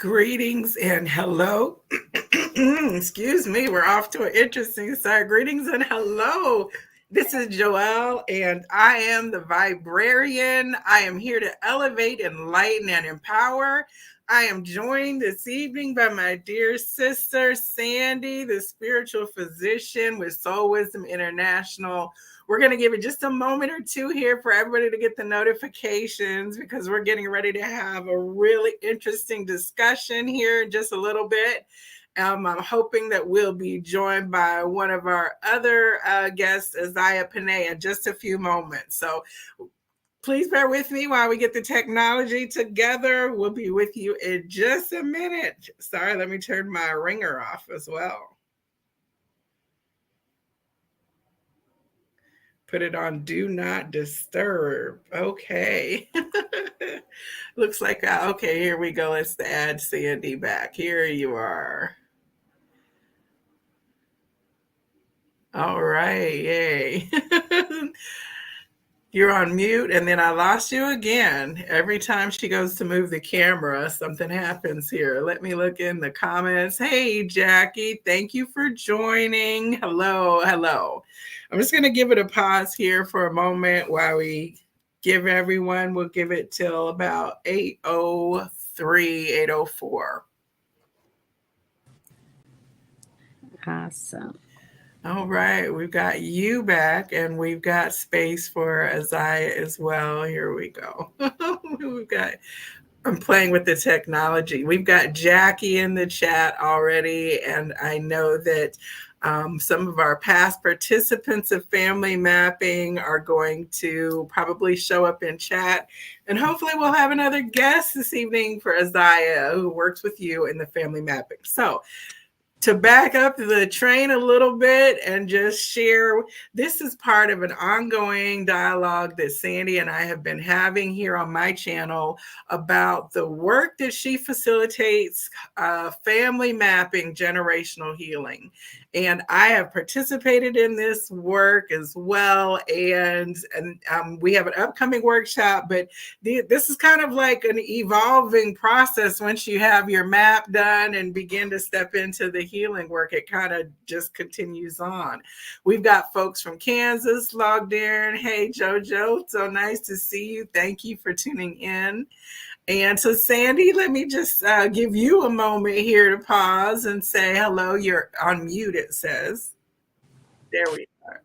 Greetings and hello. Excuse me, we're off to an interesting start. Greetings and hello. This is Joelle, and I am the Vibrarian. I am here to elevate, enlighten, and empower. I am joined this evening by my dear sister, Sandy, the spiritual physician with Soul Wisdom International. We're going to give it just a moment or two here for everybody to get the notifications because we're getting ready to have a really interesting discussion here in just a little bit. I'm hoping that we'll be joined by one of our other guests, Isaiah Panay, in just a few moments. So please bear with me while we get the technology together. We'll be with you in just a minute. Sorry, let me turn my ringer off as well. Put it on do not disturb. Okay. Looks like, okay, here we go. Let's add Sandy back. Here you are. All right. Yay. You're on mute, and then I lost you again. Every time she goes to move the camera, something happens here. Let me look in the comments. Hey, Jackie, thank you for joining. Hello. I'm just going to give it a pause here for a moment while we give everyone, we'll give it till about 8:03, 8:04. Awesome. All right, we've got you back, and we've got space for Isaiah as well. Here we go. I'm playing with the technology. We've got Jackie in the chat already, and I know that some of our past participants of family mapping are going to probably show up in chat. And hopefully we'll have another guest this evening for Isaiah, who works with you in the family mapping. So to back up the train a little bit and just share, this is part of an ongoing dialogue that Sandy and I have been having here on my channel about the work that she facilitates, family mapping, generational healing. And I have participated in this work as well. And we have an upcoming workshop, but this is kind of like an evolving process. Once you have your map done and begin to step into the healing work, it kind of just continues on. We've got folks from Kansas logged in. Hey, JoJo, so nice to see you. Thank you for tuning in. And so, Sandy, let me just give you a moment here to pause and say hello. You're on mute, it says. There we are.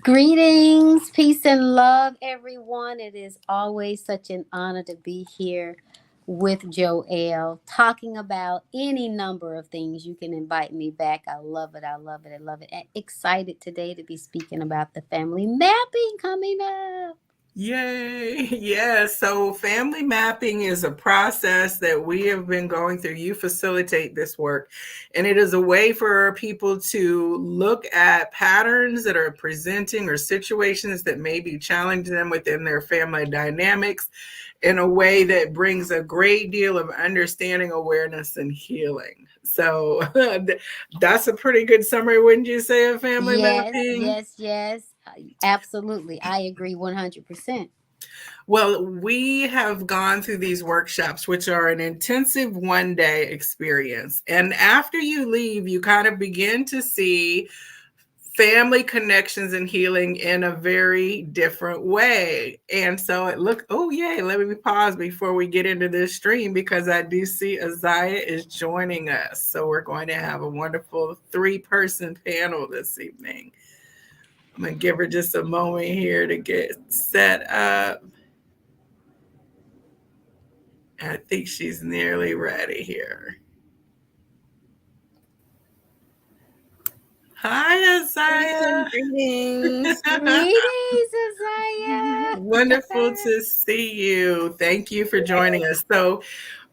Greetings, peace, and love, everyone. It is always such an honor to be here with Joelle, talking about any number of things. You can invite me back. I love it. And excited today to be speaking about the family mapping coming up. Yay. Yeah. So family mapping is a process that we have been going through. You facilitate this work, and it is a way for people to look at patterns that are presenting or situations that may be challenging them within their family dynamics in a way that brings a great deal of understanding, awareness, and healing. So that's a pretty good summary, wouldn't you say, of family mapping? Yes. Absolutely. I agree 100%. Well, we have gone through these workshops, which are an intensive one-day experience. And after you leave, you kind of begin to see family connections and healing in a very different way. And so oh, yay, let me pause before we get into this stream because I do see Isaiah is joining us. So we're going to have a wonderful 3-person panel this evening. I'm going to give her just a moment here to get set up. I think she's nearly ready here. Hi, Isaiah. Greetings, Isaiah. Wonderful to see you. Thank you for joining us. So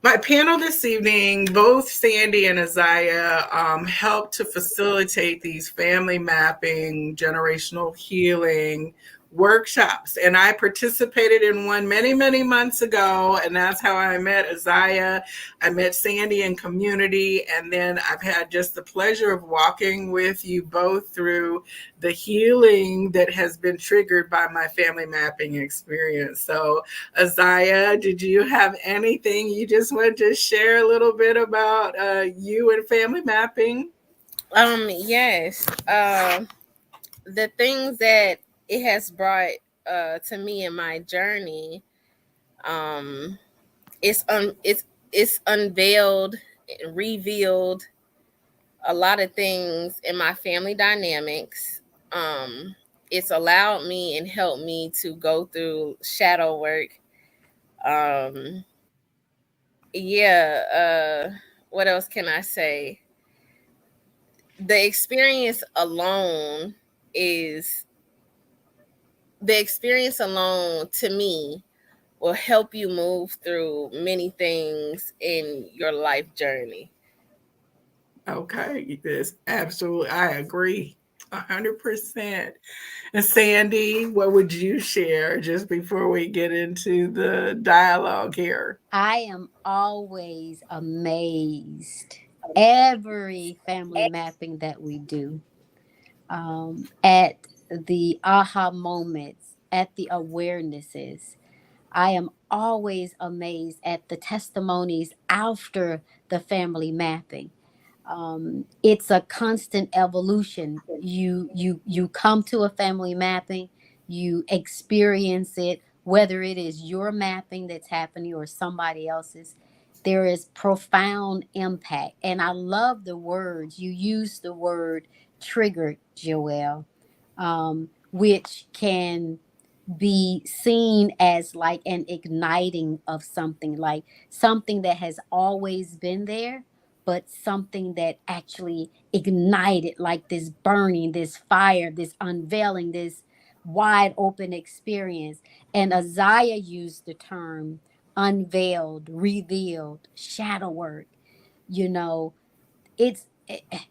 my panel this evening, both Sandy and Isaiah help to facilitate these family mapping, generational healing workshops, and I participated in one many, many months ago, and that's how I met Isaiah. I met Sandy in community, and then I've had just the pleasure of walking with you both through the healing that has been triggered by my family mapping experience. So, Isaiah, did you have anything you just want to share a little bit about you and family mapping? Yes. The things that it has brought to me in my journey, um, it's unveiled, revealed a lot of things in my family dynamics. Um, it's allowed me and helped me to go through shadow work. Um, yeah. What else can I say? The experience alone is the experience alone to me will help you move through many things in your life journey. Okay, yes, absolutely. I agree 100%. And Sandy, what would you share just before we get into the dialogue here? I am always amazed every family mapping that we do, at the aha moments, at the awarenesses. I am always amazed at the testimonies after the family mapping. It's a constant evolution. You come to a family mapping, you experience it, whether it is your mapping that's happening or somebody else's. There is profound impact, and I love the words you use. The word triggered, Joelle, which can be seen as like an igniting of something, like something that has always been there, but something that actually ignited, like this burning, this fire, this unveiling, this wide open experience. And Isaiah used the term unveiled, revealed, shadow work. You know, it's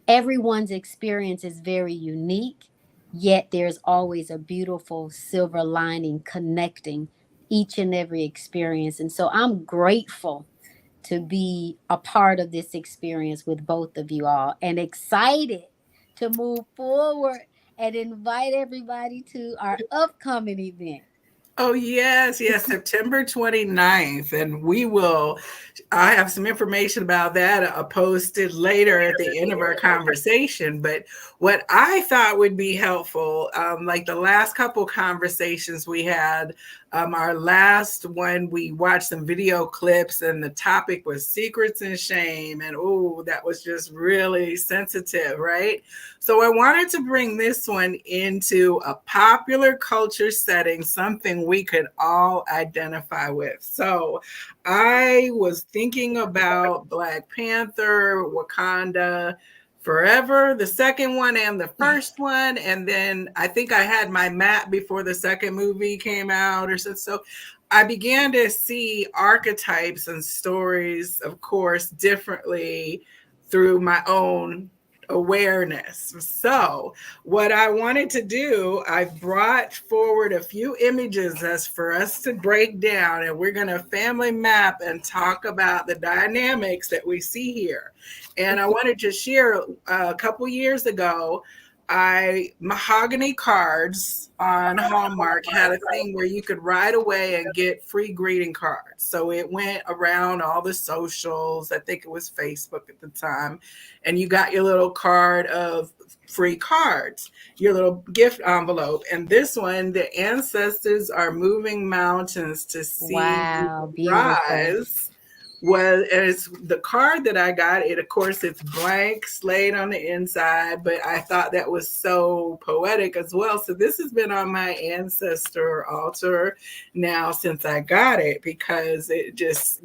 everyone's experience is very unique, yet there's always a beautiful silver lining connecting each and every experience. And so I'm grateful to be a part of this experience with both of you all, and excited to move forward and invite everybody to our upcoming event. Oh, yes, yes, September 29th. And I have some information about that posted later at the end of our conversation. But what I thought would be helpful, like the last couple conversations we had, our last one, we watched some video clips and the topic was secrets and shame. And oh, that was just really sensitive, right? So I wanted to bring this one into a popular culture setting, something we could all identify with. So I was thinking about Black Panther, Wakanda Forever, the second one and the first one. And then I think I had my map before the second movie came out or so. So I began to see archetypes and stories, of course, differently through my own awareness. So, what I wanted to do, I brought forward a few images as for us to break down, and we're going to family map and talk about the dynamics that we see here. And I wanted to share a couple years ago, mahogany cards on Hallmark had a thing where you could right away and get free greeting cards. So it went around all the socials. I think it was Facebook at the time. And you got your little card of free cards, your little gift envelope. And this one, the ancestors are moving mountains to see you Wow, beautiful. rise, was, and it's the card that I got. It, of course, it's blank slate on the inside, but I thought that was so poetic as well. So this has been on my ancestor altar now since I got it, because it just,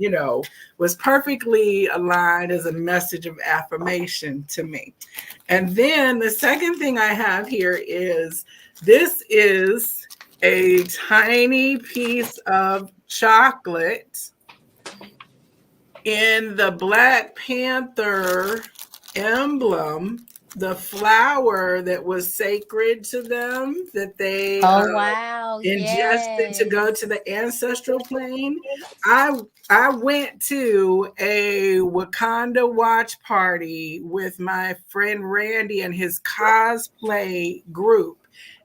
was perfectly aligned as a message of affirmation to me. And then the second thing I have here is, this is a tiny piece of chocolate in the Black Panther emblem. the flower that was sacred to them that they Oh wow, ingested to yes. go to the ancestral plane. I I went to a Wakanda watch party with my friend Randy and his cosplay group.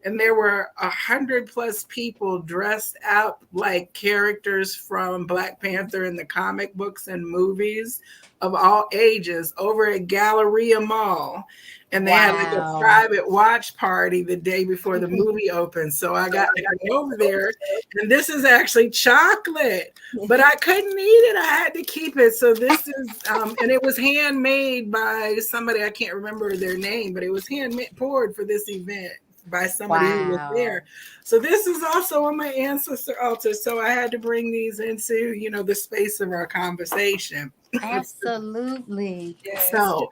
And there were 100+ people dressed up like characters from Black Panther in the comic books and movies of all ages over at Galleria Mall, and they had like a Wow. private watch party the day before the movie opened. So I got to go over there, and this is actually chocolate, but I couldn't eat it. I had to keep it. So this is, and it was handmade by somebody, I can't remember their name, but it was handmade poured for this event by somebody who was Wow. there. So this is also on my ancestor altar. So I had to bring these into, the space of our conversation. Absolutely. Yes. So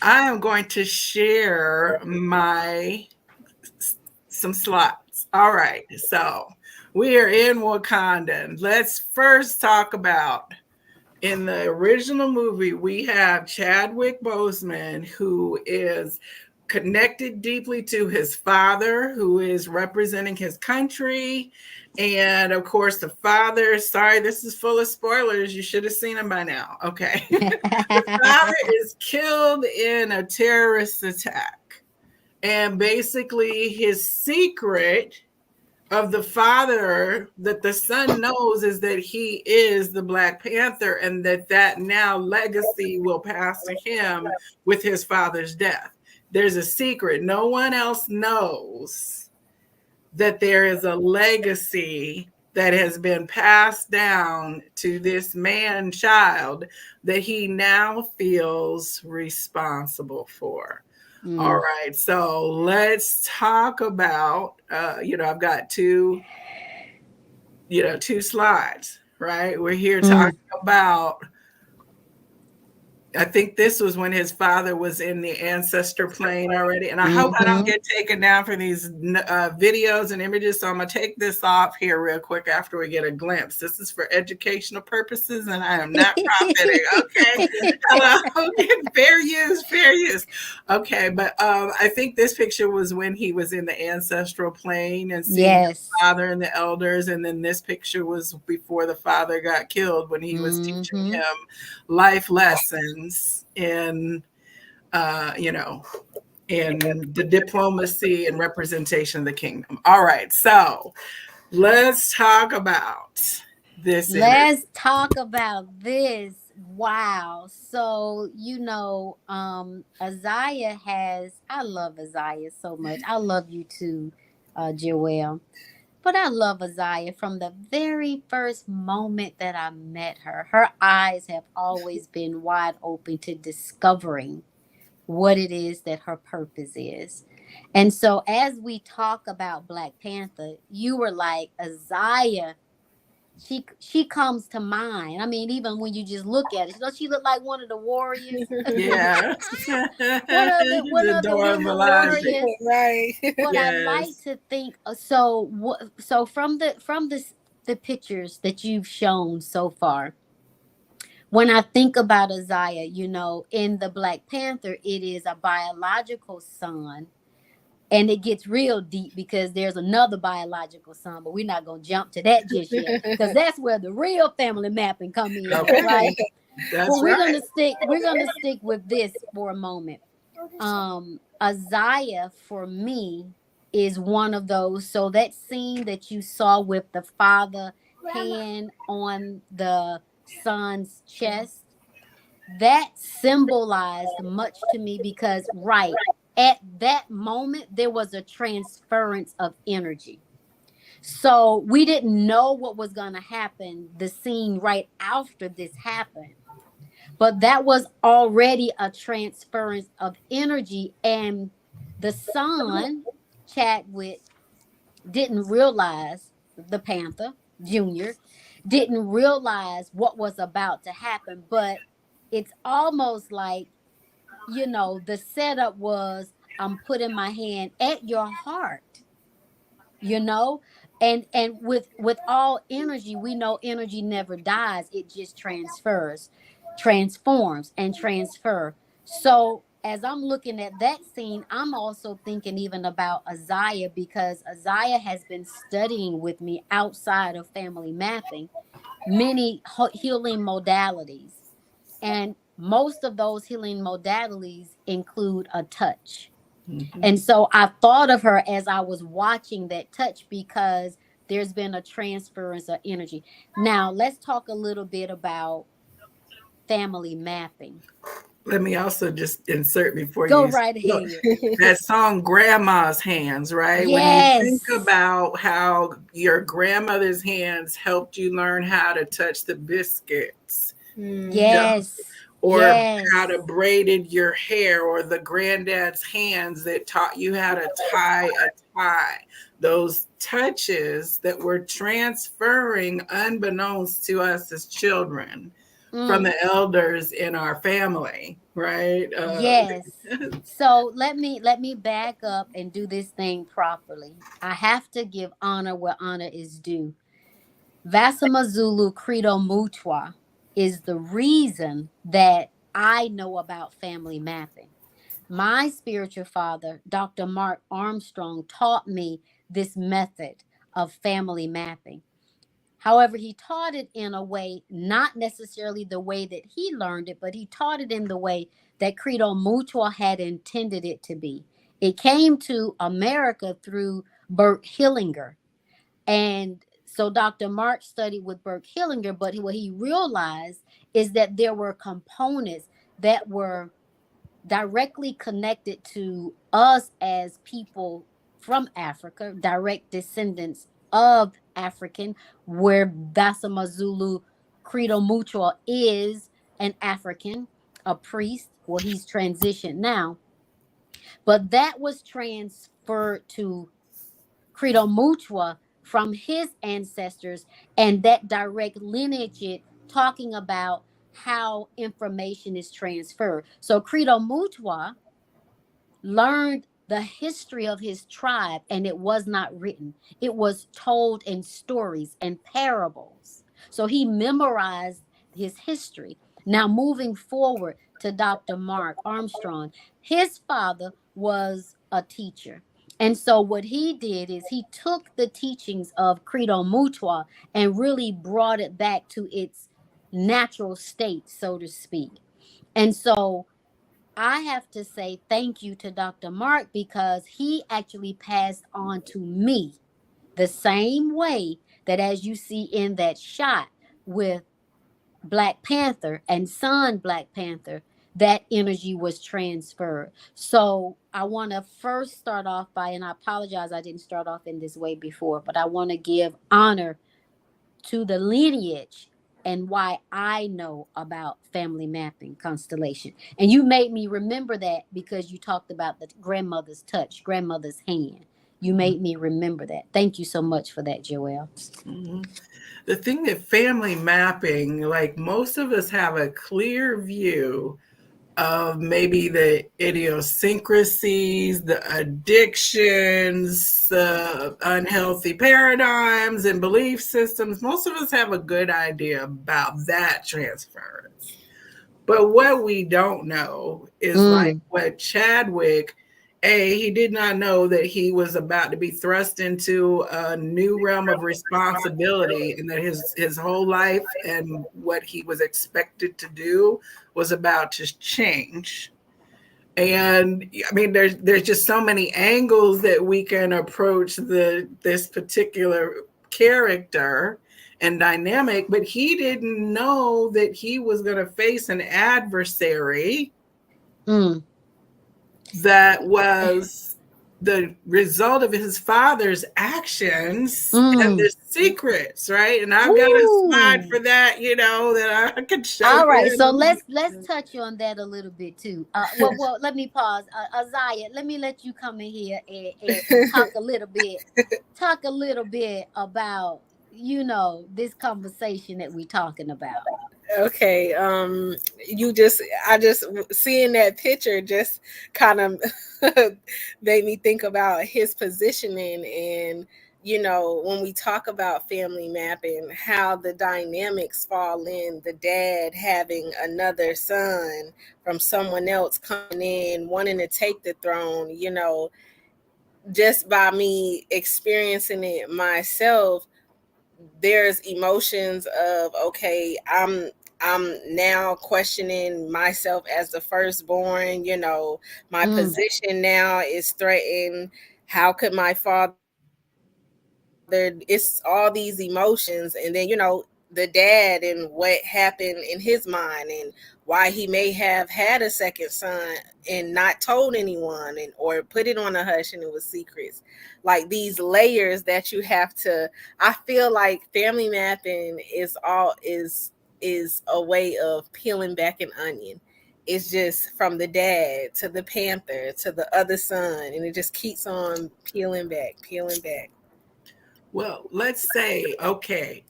I am going to share my some slots. All right. So we are in Wakanda. Let's first talk about, in the original movie, we have Chadwick Boseman, who is connected deeply to his father, who is representing his country. And of course, the father, sorry, this is full of spoilers. You should have seen him by now. Okay. The father is killed in a terrorist attack. And basically, his secret of the father that the son knows is that he is the Black Panther, and that now legacy will pass to him with his father's death. There's a secret. No one else knows that there is a legacy that has been passed down to this man child that he now feels responsible for. All Mm, right, so let's talk about, I've got two slides, right? We're here talking mm, about, I think this was when his father was in the ancestor plane already. And I hope I don't mm-hmm. get taken down for these videos and images. So I'm going to take this off here real quick after we get a glimpse. This is for educational purposes, and I am not profiting. Okay. Hello. Fair use, fair use. Okay. But I think this picture was when he was in the ancestral plane and seeing his Yes. father and the elders. And then this picture was before the father got killed, when he was teaching Mm-hmm. him life lessons in uh, you know in the diplomacy and representation of the kingdom. All right, so let's talk about this image. Let's talk about this. Wow. So, Isaiah I love Isaiah so much. I love you too, Joelle. But I love Isaiah from the very first moment that I met her. Her eyes have always been wide open to discovering what it is that her purpose is. And so, as we talk about Black Panther, you were like, Isaiah, she comes to mind. I mean, even when you just look at it, don't she look like one of the warriors? Yeah. One The of the women adorable Isaac. warriors. Right. But I like Yes. to think so from the pictures that you've shown so far. When I think about Isaiah, in the Black Panther, it is a biological son, and it gets real deep because there's another biological son, but we're not going to jump to that just yet because that's where the real family mapping come in at, Okay. right? That's But we're going right. to stick with this for a moment. Isaiah for me is one of those. So that scene that you saw with the father hand on the son's chest, that symbolized much to me because right at that moment there was a transference of energy. So we didn't know what was going to happen the scene right after this happened, but that was already a transference of energy. And the son, Chadwick, didn't realize, the Panther Junior didn't realize what was about to happen. But it's almost like, the setup was, I'm putting my hand at your heart, you know and with all energy, we know energy never dies, it just transfers, transforms and transfer. So as I'm looking at that scene, I'm also thinking even about Isaiah, because Isaiah has been studying with me outside of family mapping many healing modalities. And most of those healing modalities include a touch. Mhm. And so I thought of her as I was watching that touch, because there's been a transference of energy. Now, let's talk a little bit about family mapping. Let me also just insert before Go you right look, ahead. that song Grandma's Hands, right? When you think Yes. about how your grandmother's hands helped you learn how to touch the biscuits, Hmm. Yes. or how Yes. to braided your hair, or the granddad's hands that taught you how to tie a tie. Those touches that were transferring unbeknownst to us as children from Mm, the elders in our family, right? yes. So let me back up and do this thing properly. I have to give honor where honor is due. Vasamazulu Credo Mutwa is the reason that I know about family mapping. My spiritual father, Dr. Mark Armstrong, taught me this method of family mapping. However, he taught it in a way, not necessarily the way that he learned it, but he taught it in the way that Credo Mutual had intended it to be. It came to America through Bert Hillinger. And so Dr. Mark studied with Bert Hillinger, but what he realized is that there were components that were directly connected to us as people from Africa, direct descendants of African, where Basama Zulu Credo Mutual is an African, a priest. Well, he's transitioned now, but that was transferred to Credo Mutua from his ancestors, and that direct lineage, it talking about how information is transferred. So Credo Mutua learned the history of his tribe, and it was not written. It was told in stories and parables. So he memorized his history. Now, moving forward to Dr. Mark Armstrong, his father was a teacher. And so what he did is he took the teachings of Credo Mutua and really brought it back to its natural state, so to speak. And so I have to say thank you to Dr. Mark, because he actually passed on to me the same way that, as you see in that shot with Black Panther and son Black Panther, that energy was transferred. So I want to first start off by, and I apologize, I didn't start off in this way before, but I want to give honor to the lineage and why I know about family mapping constellation. And you made me remember that because you talked about the grandmother's touch, grandmother's hand. You made me remember that. Thank you so much for that, Joelle. Mhm. The thing that family mapping, like most of us have a clear view of maybe the idiosyncrasies, the addictions, the unhealthy paradigms and belief systems. Most of us have a good idea about that transference. But what we don't know is like Mm, what Chadwick, he did not know that he was about to be thrust into a new realm of responsibility, and that his whole life and what he was expected to do was about to change. And I mean, there's just so many angles that we can approach this particular character and dynamic, but he didn't know that he was going to face an adversary mm, that was the result of his father's actions and mm. the secrets, right? And I've got a slide Ooh. for that, that I could show All right, so you. let's touch on that a little bit too. Well, let me pause. Isaiah, let me let you come in here and talk a little bit about this conversation that we're talking about. Okay. I just seeing that picture just kind of made me think about his positioning and when we talk about family mapping, how the dynamics fall in, the dad having another son from someone else coming in, wanting to take the throne, just by me experiencing it myself, there's emotions of, okay, I'm now questioning myself as the firstborn, my Mm. position now is threatened. How could my father, it's all these emotions. And then, the dad and what happened in his mind, and why he may have had a second son and not told anyone, or put it on a hush and it was secrets. Like these layers that you have to, I feel like family mapping is a way of peeling back an onion. It's just from the dad to the panther to the other son, and it just keeps on peeling back, peeling back. Well, let's say, okay,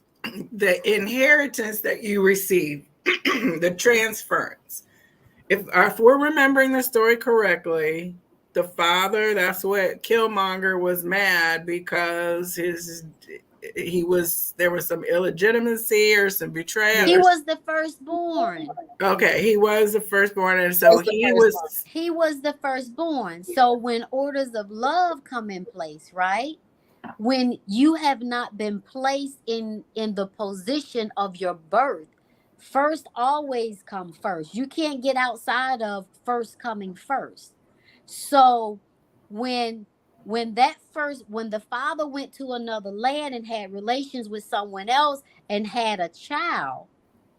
the inheritance that you receive, the transference. If we're remembering the story correctly, the father, that's what Killmonger was mad because he was there was some illegitimacy or some betrayal He or was the firstborn. okay, he was the firstborn, and so That's the he first one. was He was the firstborn. So when orders of love come in place, right? When you have not been placed in the position of your birth, first always come first. You can't get outside of first coming first. So when when the father went to another land and had relations with someone else and had a child,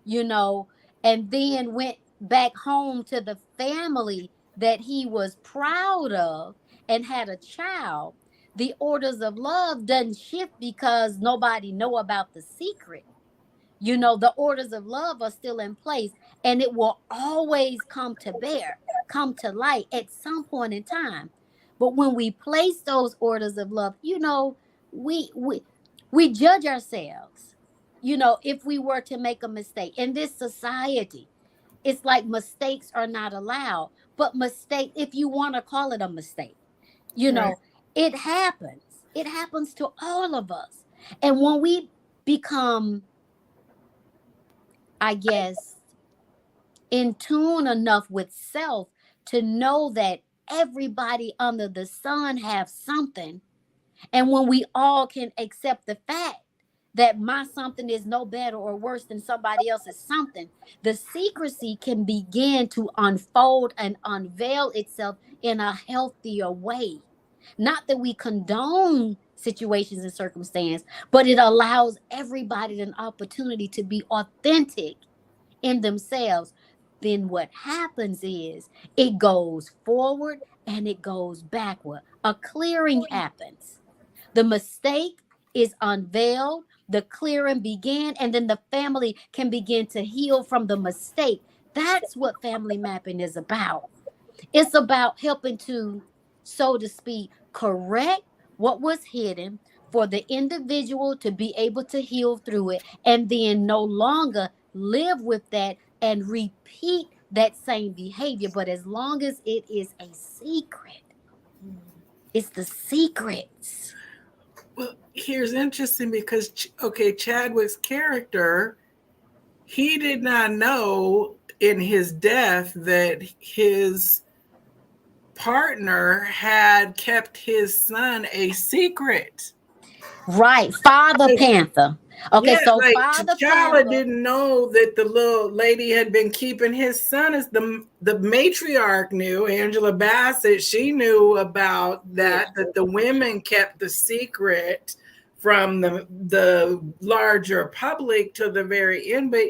you know, and then went back home to the family that he was proud of and had a child, the orders of love doesn't shift because nobody know about the secret. The orders of love are still in place, and it will always come to bear, come to light at some point in time. But when we place those orders of love, we we we judge ourselves. If we were to make a mistake in this society, it's like mistakes are not allowed. But mistake, if you want to call it a mistake, you right. know, it happens. It happens to all of us. And when we become, I guess, in tune enough with self to know that everybody under the sun have something, and when we all can accept the fact that my something is no better or worse than somebody else's something, the secrecy can begin to unfold and unveil itself in a healthier way. Not that we condone situations and circumstance, but it allows everybody an opportunity to be authentic in themselves. Then what happens is it goes forward and it goes backward. A clearing happens. The mistake is unveiled, the clearing began, and then the family can begin to heal from the mistake. That's what family mapping is about. It's about helping to, so to speak, correct what was hidden for the individual to be able to heal through it and then no longer live with that and repeat that same behavior. But as long as it is a secret, it's the secrets. Well, here's interesting because okay, Chadwick's character, he did not know in his death that his partner had kept his son a secret. Right. Father Panther. Okay, Yeah, so like Father T'Challa Panther. didn't know that the little lady had been keeping his son. As the matriarch knew, Angela Bassett, she knew about Yeah. that the women kept the secret from the larger public to the very end. But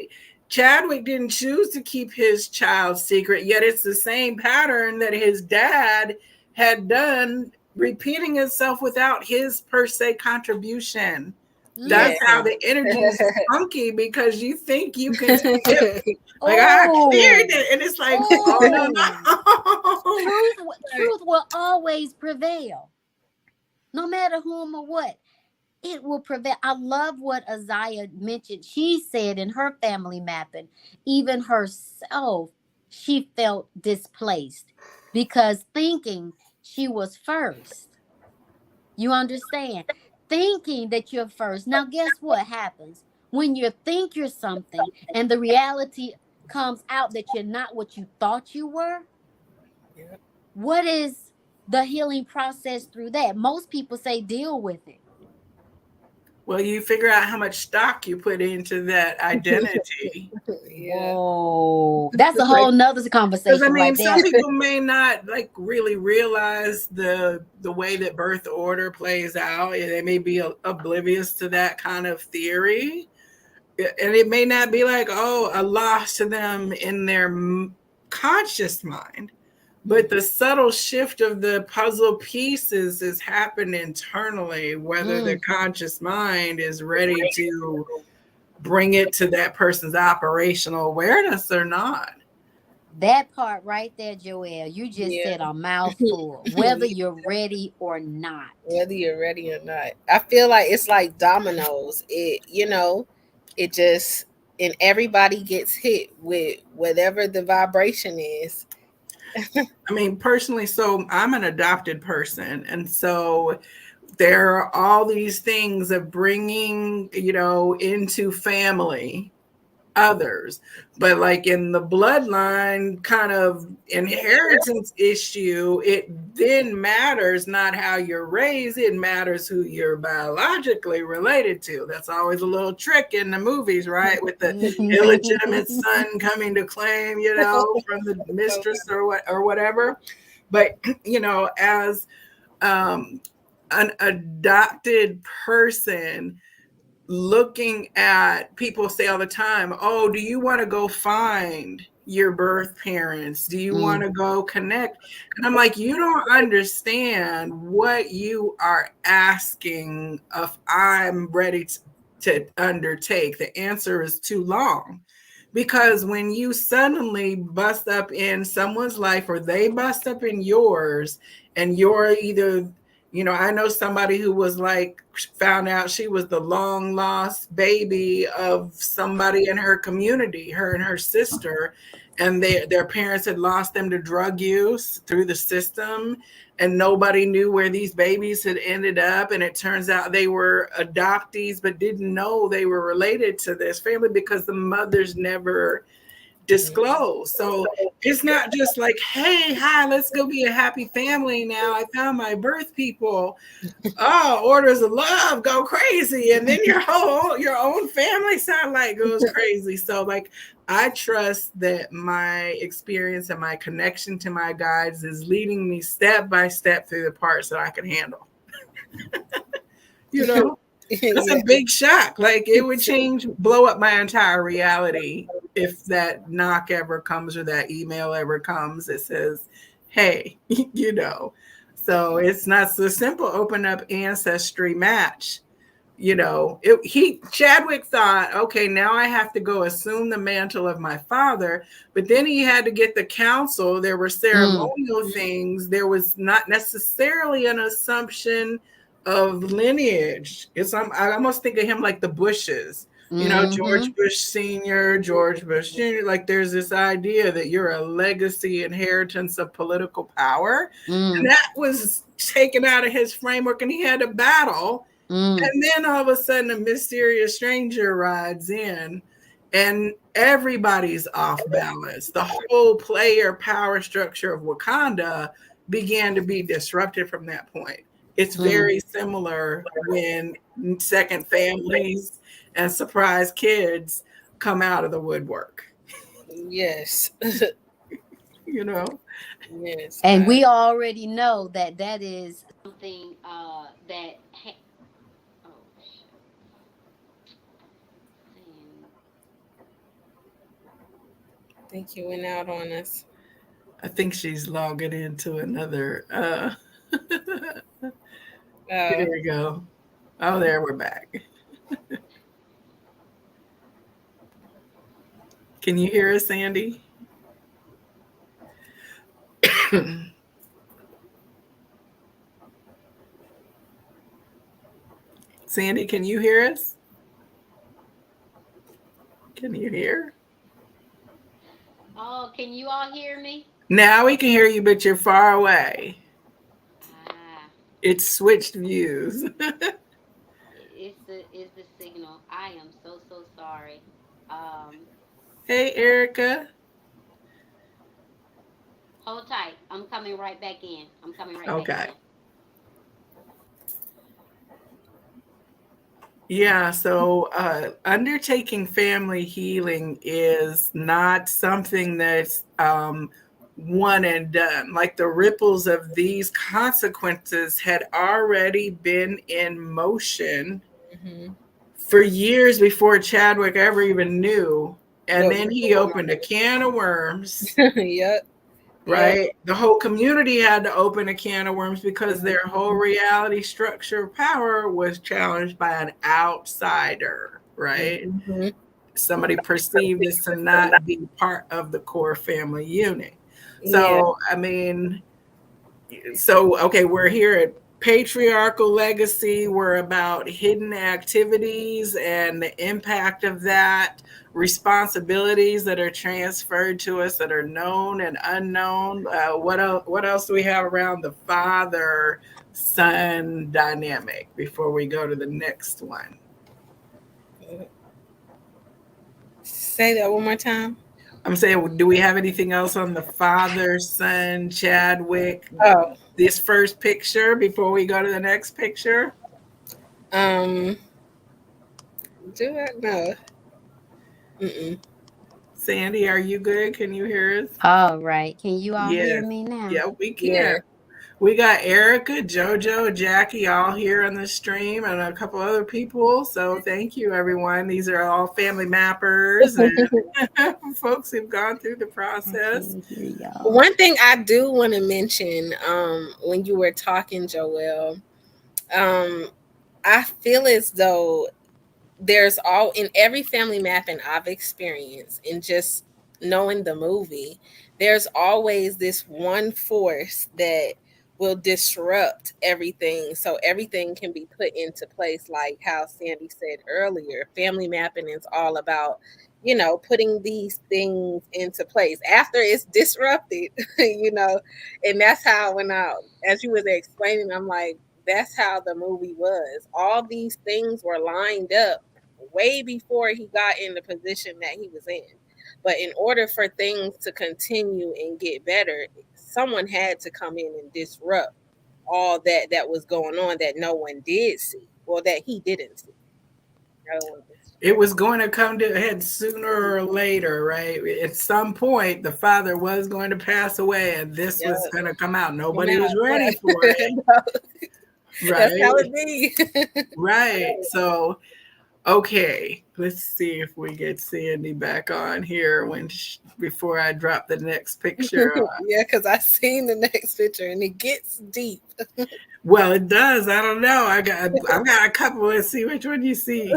Chadwick didn't choose to keep his child secret. Yet it's the same pattern that his dad had done, repeating itself without his per se contribution. Yeah. That's how Listen. the energy is funky because you think you can shift. Like I cleared Oh. it, and it's like, oh no, Oh. no. Truth will always prevail, no matter whom or what. It will prevail. I love what Isaiah mentioned. She said in her family mapping, even herself, she felt displaced because thinking she was first. You understand? thinking that you're first. Now, guess what happens when you think you're something and the reality comes out that you're not what you thought you were? Yeah. What is the healing process through that? Most people say deal with it. Well, you figure out how much stock you put into that identity. Yeah. Whoa, that's a Like, whole nother because I conversation mean, right some there. people may not like really realize the way that birth order plays out. And they may be oblivious to that kind of theory, and it may not be like, oh, a loss to them in their conscious mind, but the subtle shift of the puzzle pieces has happened internally, whether the Mm, conscious mind is ready to bring it to that person's operational awareness or not. that part right there, Joelle, you just Yeah. said a mouthful. Whether you're ready or not. Whether you're ready or not. I feel like it's like dominoes. It just, and everybody gets hit with whatever the vibration is. I mean, personally, so I'm an adopted person. And so there are all these things of bringing, into family others, but like in the bloodline kind of inheritance issue, it then matters not how you're raised, it matters who you're biologically related to. That's always a little trick in the movies, right, with the illegitimate son coming to claim, from the mistress or whatever. But as an adopted person, looking at, people say all the time, oh, do you want to go find your birth parents? Do you want Mm, to go connect? And I'm like, you don't understand what you are asking if I'm ready to undertake. The answer is too long. Because when you suddenly bust up in someone's life or they bust up in yours, and you're either, I know somebody who was like, found out she was the long lost baby of somebody in her community, her and her sister, and their parents had lost them to drug use through the system, and nobody knew where these babies had ended up. And it turns out they were adoptees but didn't know they were related to this family because the mothers never disclosed. So it's not just like, hey, hi, let's go be a happy family now, I found my birth people. Oh, orders of love go crazy, and then your own family sound like goes crazy. So like, I trust that my experience and my connection to my guides is leading me step by step through the parts that I can handle. you know that's a Yeah. big shock. Like, it would blow up my entire reality if that knock ever comes or that email ever comes that says, hey, So it's not so simple. Open up ancestry match. Chadwick thought, okay, now I have to go assume the mantle of my father, but then he had to get the counsel. There were mm, ceremonial things. There was not necessarily an assumption of lineage. I almost think of him like the Bushes, George mm-hmm, Bush Sr., George Bush Jr. Like, there's this idea that you're a legacy inheritance of political power. And mm, that was taken out of his framework, and he had to battle. mm, And then all of a sudden, a mysterious stranger rides in, and everybody's off balance. The whole player power structure of Wakanda began to be disrupted from that point. It's mm. very similar when second families and surprise kids come out of the woodwork, Yes. you know? Yes. And we already know that that is something that. Oh, shit. I think you went out on us. I think she's logging into another. Uh, Here we go. Oh, there, we're back. Can you hear us, Sandy? Sandy, can you hear us? Can you hear? Oh, can you all hear me? Now we can hear you, but you're far away. Ah, It's switched views. it's the signal. I am so sorry. Um, Hey, Erica. hold tight. I'm coming right back in. I'm coming right back Okay. in. Yeah, so undertaking family healing is not something that's one and done. Like the ripples of these consequences had already been in motion Mm-hmm. for years before Chadwick ever even knew. And What then was he going opened a can of worms, on? Yep. Yep. right? The whole community had to open a can of worms because their whole Mm-hmm. reality structure of power was challenged by an outsider, right? Mm-hmm. Somebody perceived this to not be part of the core family unit. Yeah. So, I mean, so okay, we're here at patriarchal legacy. We're about hidden activities and the impact of that, responsibilities that are transferred to us that are known and unknown. What else do we have around the father son dynamic before we go to the next one? Say that one more time. I'm saying, do we have anything else on the father son Chadwick, Oh. this first picture before we go to the next picture? Um. Do I know? Mm-mm. Sandy, are you good? Can you hear us? All right. Can you all hear Yes. me now? Yeah, we can. Yeah. We got Erica, JoJo, Jackie all here on the stream and a couple other people. So thank you, everyone. These are all family mappers and folks who've gone through the I process. can't hear y'all. One thing I do want to mention, when you were talking, Joelle, um, I feel as though there's all in every family mapping I've experienced and just knowing the movie, there's always this one force that will disrupt everything so everything can be put into place, like how Sandy said earlier. Family mapping is all about, putting these things into place after it's disrupted. And that's how, when I as you was explaining, I'm like, that's how the movie was. All these things were lined up way before he got in the position that he was in. But in order for things to continue and get better, someone had to come in and disrupt all that was going on that no one did see, or that he didn't see. No one did see. It was going to come to a head sooner or later, right? At some point, the father was going to pass away, and this Yeah, was going to come out. come Nobody was out. ready for Yeah. it, No, that's right? how it be. Right. So, okay, let's see if we get Sandy back on here before I drop the next picture. Yeah, because I seen the next picture and it gets deep. Well, it does. I don't know. I've got a couple. Let's see which one you see.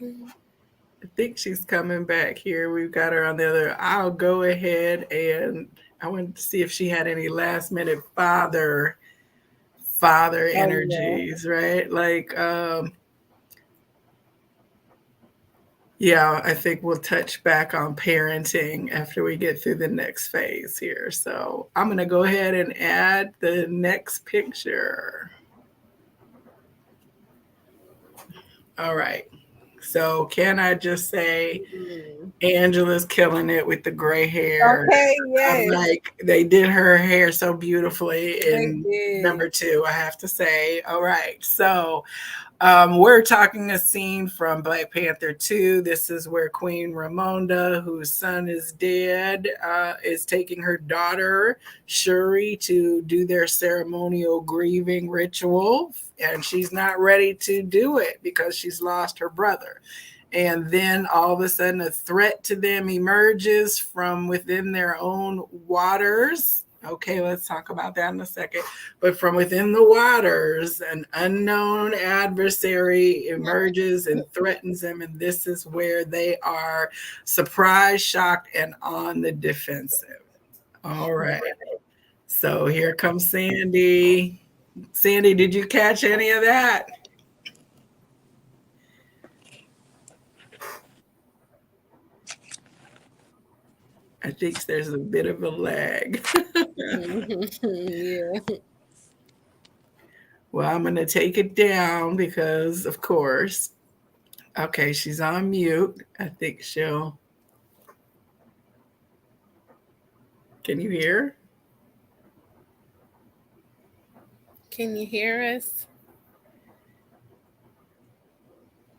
I think she's coming back here. We've got her on the other. I'll go ahead and I wanted to see if she had any last minute father Oh yeah. energies, right? Like yeah, I think we'll touch back on parenting after we get through the next phase here. So I'm going to go ahead and add the next picture. All right. So can I just say Mm. Angela's killing it with the gray hair. Okay, I'm yes, like, they did her hair so beautifully they in did. number two, I have to say. All right. So we're talking a scene from Black Panther 2. This is where Queen Ramonda, whose son is dead, is taking her daughter, Shuri, to do their ceremonial grieving ritual. And she's not ready to do it because she's lost her brother. And then all of a sudden, a threat to them emerges from within their own waters. Okay, let's talk about that in a second. But from within the waters, an unknown adversary emerges and threatens them. And this is where they are surprised, shocked, and on the defensive. All right. So here comes Sandy. Sandy, did you catch any of that? I think there's a bit of a lag. Yeah. Well, I'm going to take it down because, of course, okay, she's on mute. I think she'll. Can you hear? Can you hear us?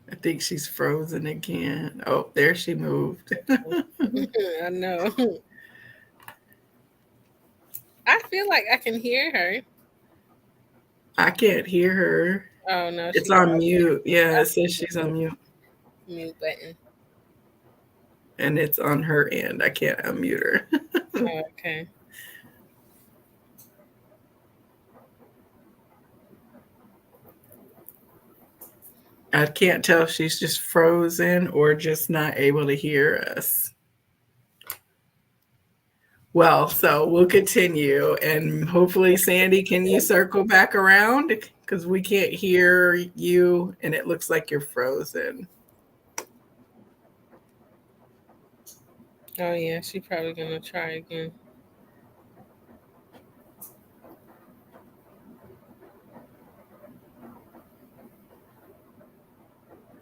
I think she's frozen again. Oh, there she moved. I know. I feel like I can hear her. I can't hear her. Oh no, It's she on okay. mute. Yeah, I it says see she's on mute. the mute button. And it's on her end. I can't unmute her. Oh, okay. I can't tell if she's just frozen or just not able to hear us. Well, so we'll continue, and hopefully, Sandy, can you circle back around? Because we can't hear you, and it looks like you're frozen. Oh yeah, she probably gonna try again.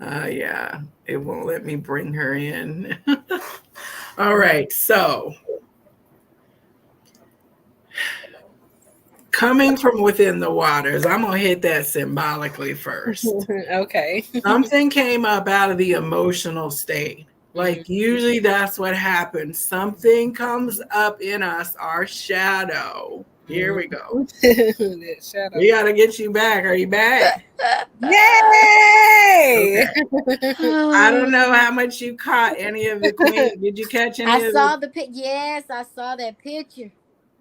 Yeah, it won't let me bring her in. All right, so coming from within the waters, I'm going to hit that symbolically first. Okay. Something came up out of the emotional state. Mm. Like, usually that's what happens. Something comes up in us, our shadow. Here we go. That shadow. We got to get you back. Are you back? Yay! Okay. I don't know how much you caught any of the queen. Did you catch any I of saw the? the pic. Yes, I saw that picture.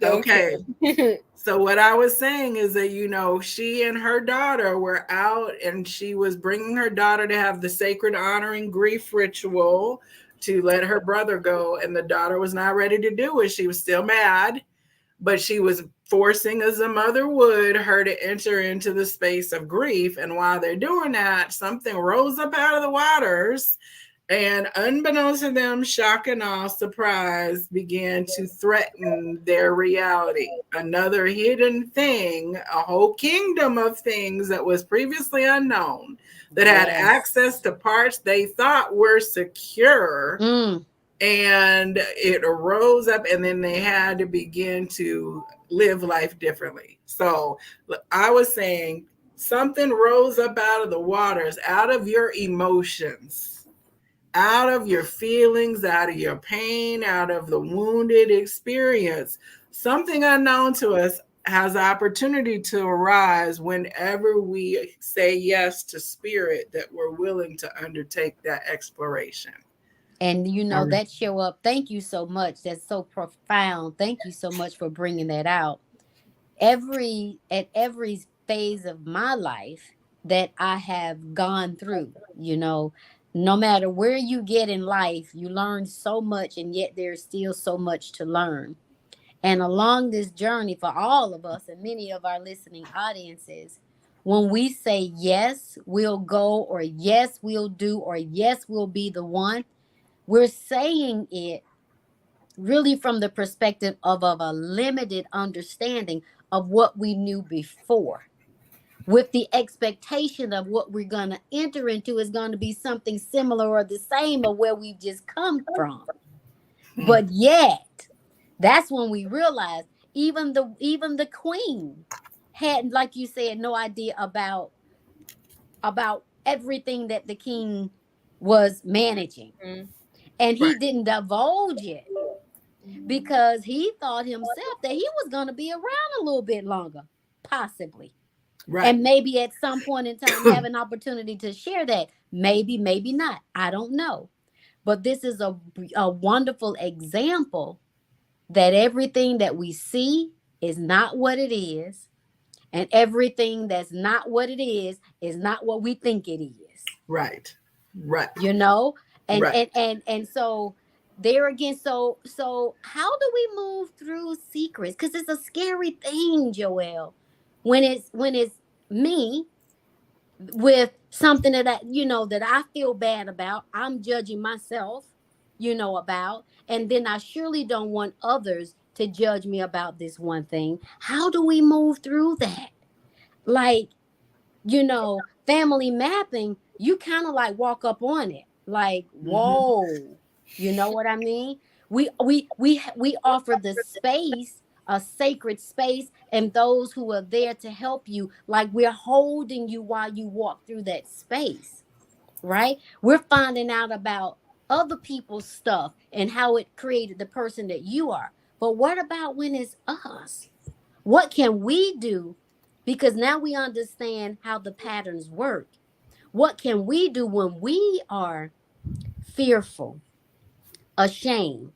Okay. Okay. So what I was saying is that, she and her daughter were out, and she was bringing her daughter to have the sacred honoring grief ritual to let her brother go, and the daughter was not ready to do it. She was still mad, but she was forcing, as a mother would, her to enter into the space of grief. And while they're doing that, something rose up out of the waters, and unbeknownst to them, shock and awe, surprise, began to threaten their reality. Another hidden thing, a whole kingdom of things that was previously unknown, that had Yes. access to parts they thought were secure. Mm. And it arose up, and then they had to begin to live life differently. So I was saying something rose up out of the waters, out of your emotions, out of your feelings, out of your pain, out of the wounded experience. Something unknown to us has the opportunity to arise whenever we say yes to spirit, that we're willing to undertake that exploration. And All right. that show up. Thank you so much. That's so profound. Thank you so much for bringing that out. At every phase of my life that I have gone through, no matter where you get in life, you learn so much, and yet there's still so much to learn. And along this journey, for all of us and many of our listening audiences, when we say yes, we'll go, or yes, we'll do, or yes, we'll be the one, we're saying it really from the perspective of a limited understanding of what we knew before, with the expectation of what we're going to enter into is going to be something similar or the same of where we've just come from. But yet, that's when we realized even the queen had, like you said, no idea about everything that the king was managing. Mm. And he Right, didn't divulge it because he thought himself that he was going to be around a little bit longer, possibly. right, And maybe at some point in time have an opportunity to share that. Maybe, maybe not. I don't know. But this is a wonderful example that everything that we see is not what it is. And everything that's not what it is not what we think it is. right, right, You know? And right. and and and so there again, so how do we move through secrets? Because it's a scary thing, Joelle. When it's me with something that I feel bad about, I'm judging myself, about, and then I surely don't want others to judge me about this one thing. How do we move through that? Like, family mapping, you kind of like walk up on it like, Hmm. whoa, you know what I mean? We offer the space, a sacred space, and those who are there to help you, like we're holding you while you walk through that space, right? We're finding out about other people's stuff and how it created the person that you are. But what about when it's us? What can we do? Because now we understand how the patterns work. What can we do when we are fearful, ashamed?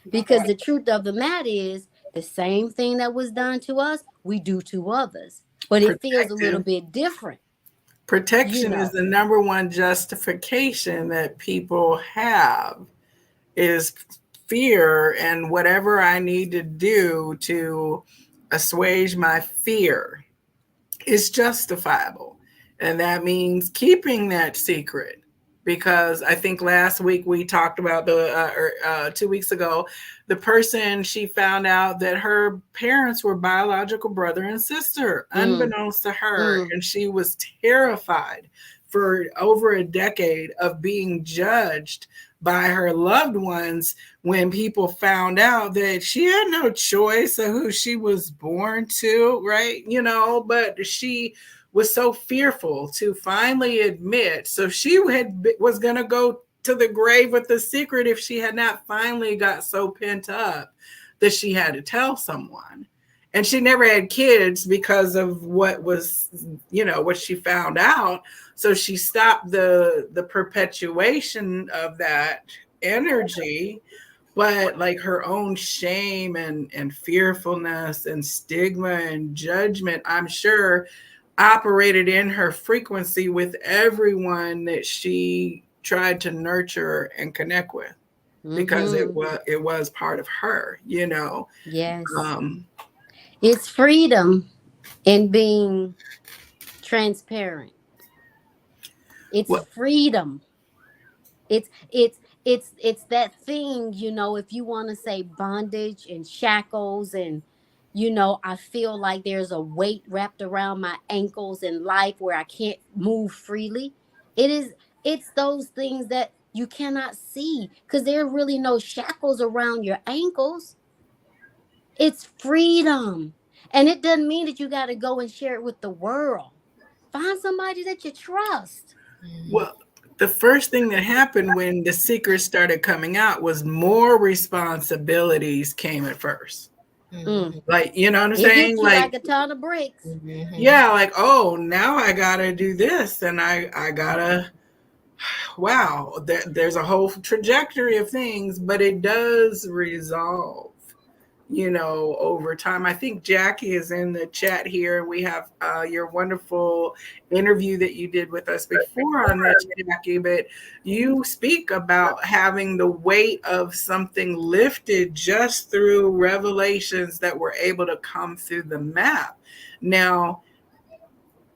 Because Right. the truth of the matter is the same thing that was done to us, we do to others. But it feels a little Protective bit different, you protection is know. the number one justification that people have is fear, and whatever I need to do to assuage my fear is justifiable. And that means keeping that secret. Because I think last week we talked about 2 weeks ago, the person, she found out that her parents were biological brother and sister, Mm, unbeknownst to her. mm. And she was terrified for over a decade of being judged by her loved ones when people found out that she had no choice of who she was born to, right? But she was so fearful to finally admit. So she was going to go to the grave with the secret if she had not finally got so pent up that she had to tell someone. And she never had kids because of what she found out. So she stopped the perpetuation of that energy, but like her own shame and fearfulness and stigma and judgment, I'm sure, operated in her frequency with everyone that she tried to nurture and connect with, because it Mm-hmm. was part of her. Yes. um It's freedom in being transparent. It's what freedom. It's that thing, if you want to say bondage and shackles, and I feel like there's a weight wrapped around my ankles in life where I can't move freely. It's those things that you cannot see because there are really no shackles around your ankles. It's freedom. And it doesn't mean that you got to go and share it with the world. Find somebody that you trust. Mhm. well the first thing that happened when the secrets started coming out was more responsibilities came at first. Mm. Mhm. Like, you know what I'm It saying? hit you Like, like a ton of bricks. Mhm. yeah, like, oh, now I gotta do this, and I gotta, wow, there's a whole trajectory of things, but it does resolve, over time. I think Jackie is in the chat here. We have your wonderful interview that you did with us before on this, Jackie, but you speak about having the weight of something lifted just through revelations that were able to come through the map. Now,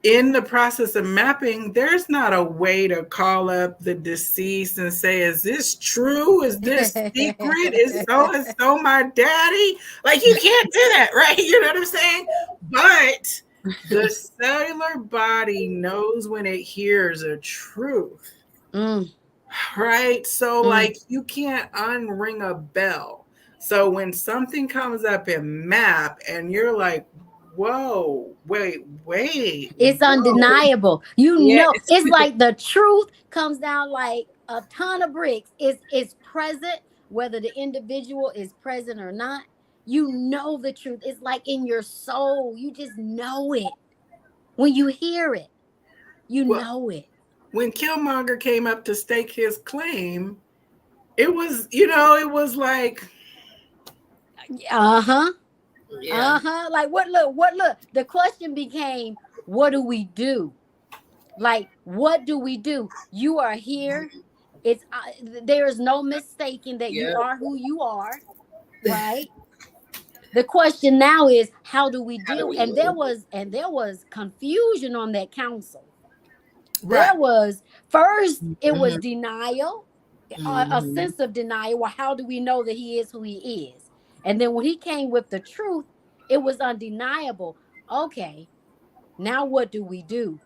in the process of mapping, there's not a way to call up the deceased and say, is this true? Is this secret? Is so and so my daddy? Like, you can't do that, right? You know what I'm saying? But the cellular body knows when it hears a truth, Mm, right? So, mm. like, you can't unring a bell. So, when something comes up in map and you're like, whoa, wait, It's whoa. undeniable. Yes. It's like the truth comes down like a ton of bricks. It's present, whether the individual is present or not. You know the truth. It's like in your soul. You just know it. When you hear it, you Well, know it. when Killmonger came up to stake his claim, it was like, Uh-huh. Yeah. Uh-huh. Like what look. The question became, what do we do? Like, what do we do? You are here. There is no mistaking that you Yeah. are who you are, right? The question now is, how do we How do deal? we And there move? was and there was confusion on that council. right. There was first it was Mhm. denial, a Mhm. sense of denial. Well, how do we know that he is who he is? And then when he came with the truth, it was undeniable. Okay, now what do we do?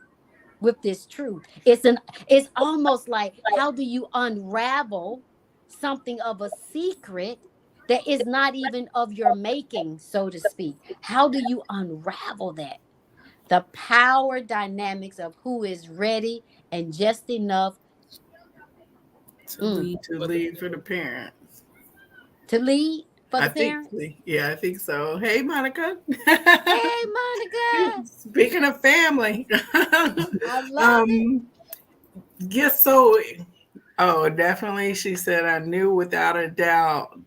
with this truth. It's almost like, how do you unravel something of a secret that is not even of your making, so to speak? How do you unravel that? The power dynamics of who is ready and just enough, mm, To lead for the parents. to lead for I the think, parents. yeah, I think so. Hey, Monica. Hey, Monica, Speaking of family, I love it. um, yes, so, oh, definitely. She said, I knew without a doubt.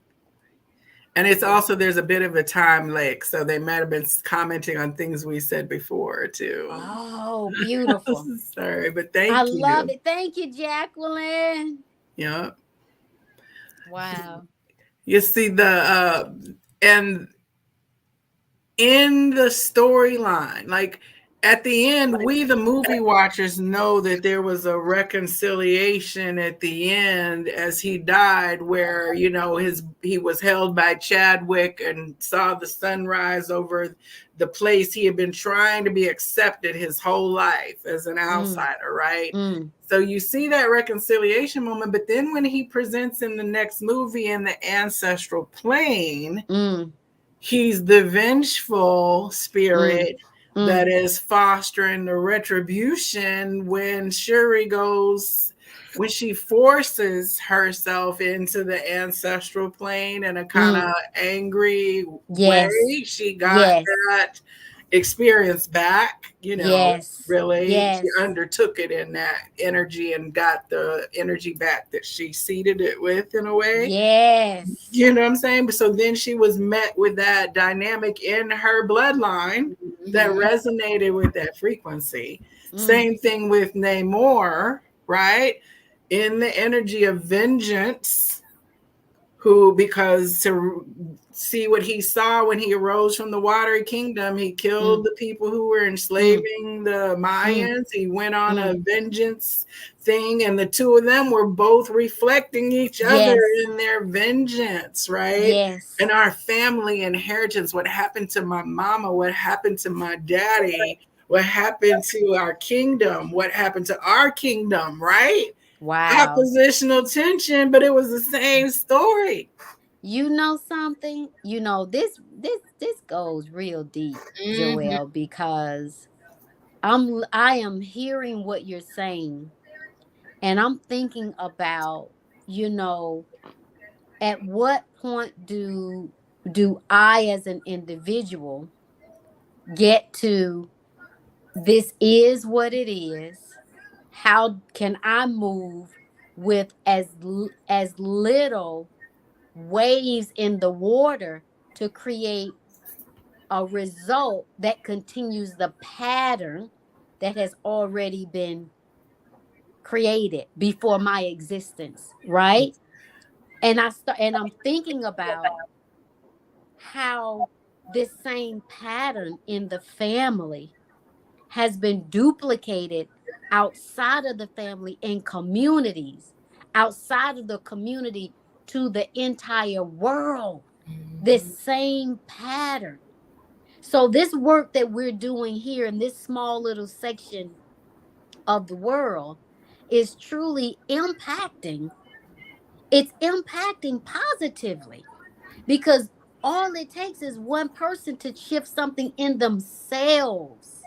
And it's also, there's a bit of a time lag. So they might have been commenting on things we said before, too. Oh, beautiful. Sorry, but I thank love you. it. Thank you, Jacqueline. Yeah. Wow. You see and in the storyline, like at the end, we the movie watchers know that there was a reconciliation at the end as he died, where he was held by Chadwick and saw the sunrise over the place. He had been trying to be accepted his whole life as an Mm, outsider, right? mm, So you see that reconciliation moment, but then when he presents in the next movie in the ancestral plane, mm, he's the vengeful mm, spirit mm, that is fostering the retribution when when she forces herself into the ancestral plane in a kind of mm. angry Yes. way. She got Yes. that experience back, Yes. really. She Yes. undertook it in that energy and got the energy back that she seeded it with in a way. Yes. You know what I'm saying? So then she was met with that dynamic in her bloodline that Mm-hmm. resonated with that frequency. Mm, Same thing with Namor, right? In the energy of vengeance, who, because to see what he saw when he arose from the watery kingdom, he killed mm, the people who were mm, enslaving the mm, Mayans. He went on a mm. vengeance thing, and the two of them were both reflecting each other Yes. in their vengeance, right? Yes. And our family inheritance, what happened to my mama, what happened to my daddy, what happened to our kingdom, what happened to our kingdom, right? Wow. Oppositional tension, but it was the same story. You know something? This goes real deep, Mm-hmm. Joelle, because I am hearing what you're saying, and I'm thinking about, you know, at what point do I as an individual get to, this is what it is? How can I move with as little waves in the water to create a result that continues the pattern that has already been created before my existence, right? And I'm thinking about how this same pattern in the family has been duplicated outside of the family in communities, outside of the community, to the entire world. This same pattern. So, this work that we're doing here in this small little section of the world is truly impacting. It's impacting positively, because all it takes is one person to shift something in themselves,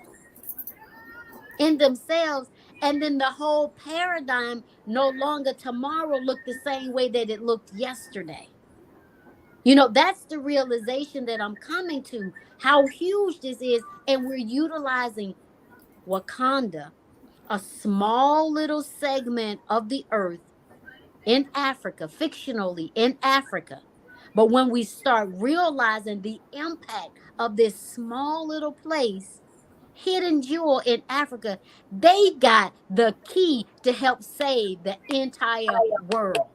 and then the whole paradigm no longer tomorrow look the same way that it looked yesterday. That's the realization that I'm coming to, how huge this is. And we're utilizing Wakanda, a small little segment of the earth in Africa, fictionally in Africa. But when we start realizing the impact of this small little place, hidden jewel in Africa, they got the key to help save the entire world.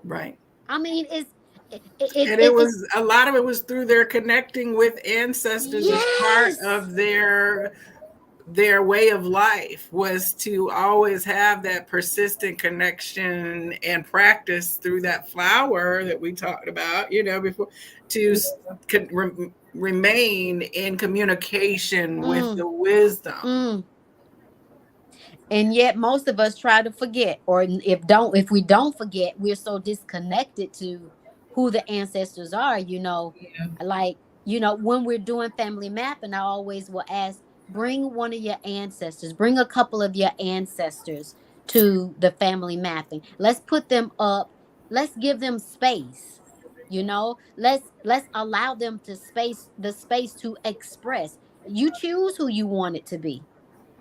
Right. I mean, it's And it it, it, was a lot of it was through their connecting with ancestors as part yes, of their their way of life was to always have that persistent connection and practice through that flower that we talked about, before, to remain in communication with the wisdom. Mm. And yet most of us try to forget, or if we don't forget, we're so disconnected to who the ancestors are, like, when we're doing family mapping, I always will ask, bring one of your ancestors, bring a couple of your ancestors to the family mapping. Let's put them up. Let's give them space. Let's allow them to space to express. You choose who you want it to be,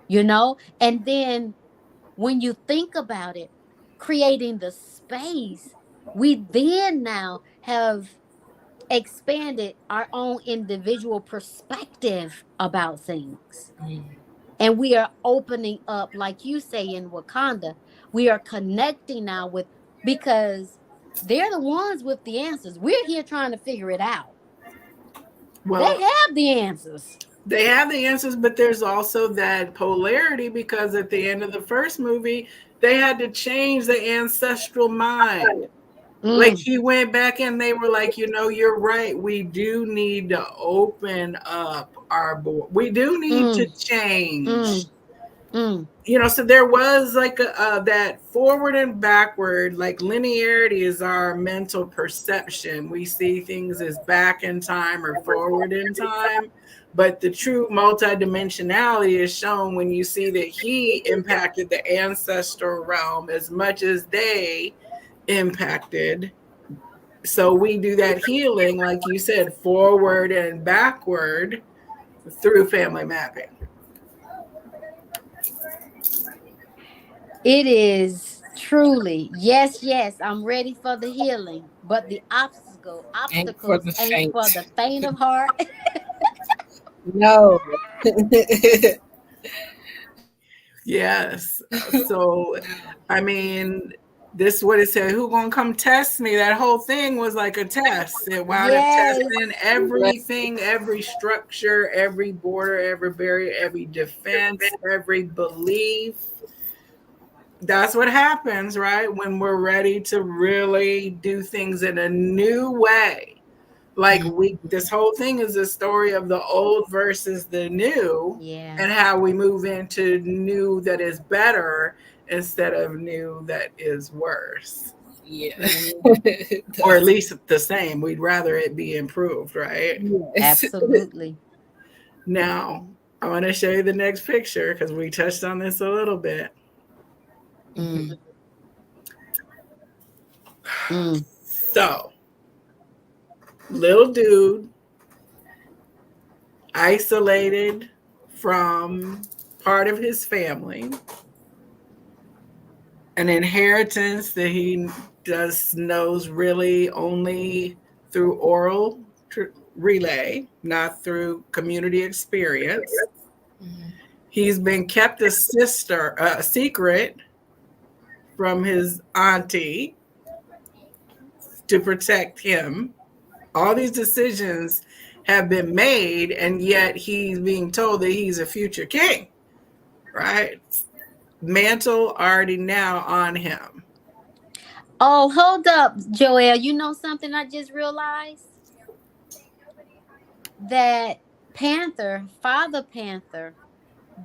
and then when you think about it, creating the space, we then now have expanded our own individual perspective about things. And we are opening up, like you say in Wakanda, we are connecting now because they're the ones with the answers. We're here trying to figure it out. They Well, have the answers. they have the answers, but there's also that polarity, because at the end of the first movie, they had to change the ancestral mind. Like, Mm, he went back and they were like, you're right. We do need to open up our board. We do need to mm, change. mm, mm. So there was like that forward and backward, like linearity is our mental perception. We see things as back in time or forward in time. But the true multidimensionality is shown when you see that he impacted the ancestral realm as much as they impacted. So we do that healing, like you said, forward and backward through family mapping. It is truly, yes, yes, I'm ready for the healing, but the Ain't for obstacles the ain't for faint. the faint of heart. No. Yes. So, I mean, this is what it said. Who gonna come test me? That whole thing was like a test. It wound up Yes. testing everything, every structure, every border, every barrier, every defense, every belief. That's what happens, right? When we're ready to really do things in a new way. Like, this whole thing is a story of the old versus the new, Yeah. and how we move into new that is better instead of new that is worse, Yeah. or at least the same. We'd rather it be improved, right? Yes. Absolutely. Now, I want to show you the next picture because we touched on this a little bit. Mm, mm. So, little dude, isolated from part of his family, an inheritance that he knows really only through oral relay, not through community experience. He's been kept a secret from his auntie to protect him. All these decisions have been made, and yet he's being told that he's a future king, right? Mantle already now on him. Oh, hold up, Joel. You know something I just realized? That Father Panther,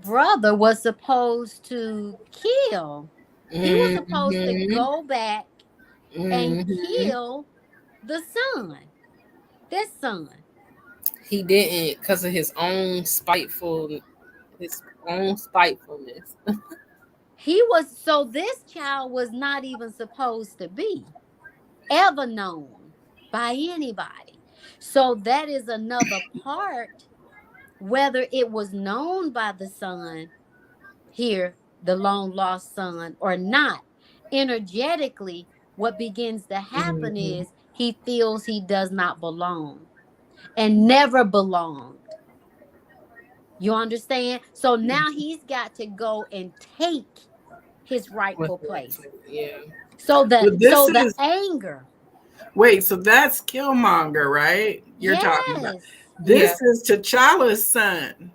brother was supposed to kill. He was supposed to Mm-hmm. go back and Mm-hmm. kill the son, this son. He didn't because of his own spitefulness. This child was not even supposed to be ever known by anybody. So that is another part, whether it was known by the son here, the long lost son, or not. Energetically, what begins to happen Mm-hmm. is he feels he does not belong and never belonged. You understand? So now he's got to go and take his rightful place. Yeah. But So this the is anger. wait, so that's Killmonger, right? You're talking about. Yes. Yeah. This is T'Challa's son.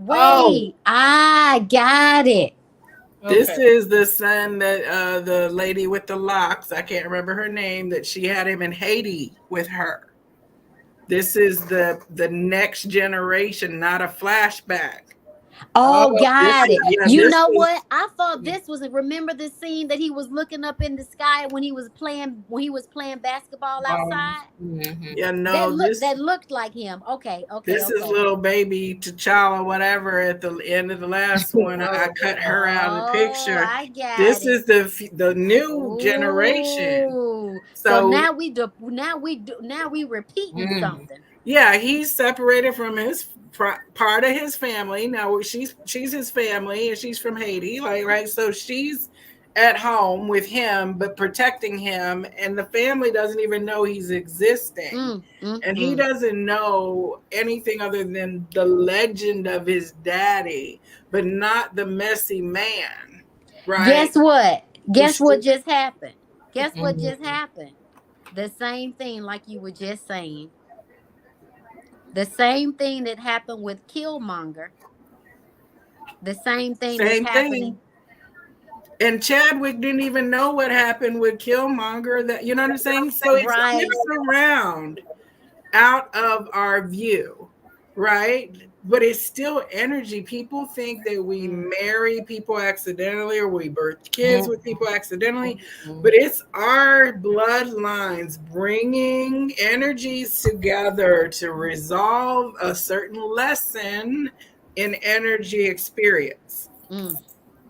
Oh, Wait, I got it. this Okay. is the son that the lady with the locks, I can't remember her name, that she had him in Haiti with her. This is the next generation, not a flashback. Oh, Oh, This got is, it. yeah, You this know was what? I thought this was, remember the scene that he was looking up in the sky when he was playing basketball outside? mhm. yeah, That no, looked like him. Okay, okay, this is okay. little baby T'Challa, whatever. At the end of the last one, I cut her out of the Oh, picture. I got This it. is the new generation. Ooh. So So now we repeating Mhm. something. yeah, he's separated from his part of his family. Now she's his family, and she's from Haiti, like right. So she's at home with him, but protecting him, and the family doesn't even know he's existing, Mm, mm, and he mm. doesn't know anything other than the legend of his daddy, but not the messy man, right? Guess what? Who Guess what should, just happened? Guess what just Mhm. happened? The same thing like you were just saying. The same thing that happened with Killmonger. The same thing that's same thing. happening. And Chadwick didn't even know what happened with Killmonger. That, you know what I'm saying? So it Right. skips around out of our view, right? But it's still energy. People think that we Mm, marry people accidentally or we birth kids with Mhm. people accidentally, Mhm. but it's our bloodlines bringing energies together to resolve a certain lesson in energy experience. mm,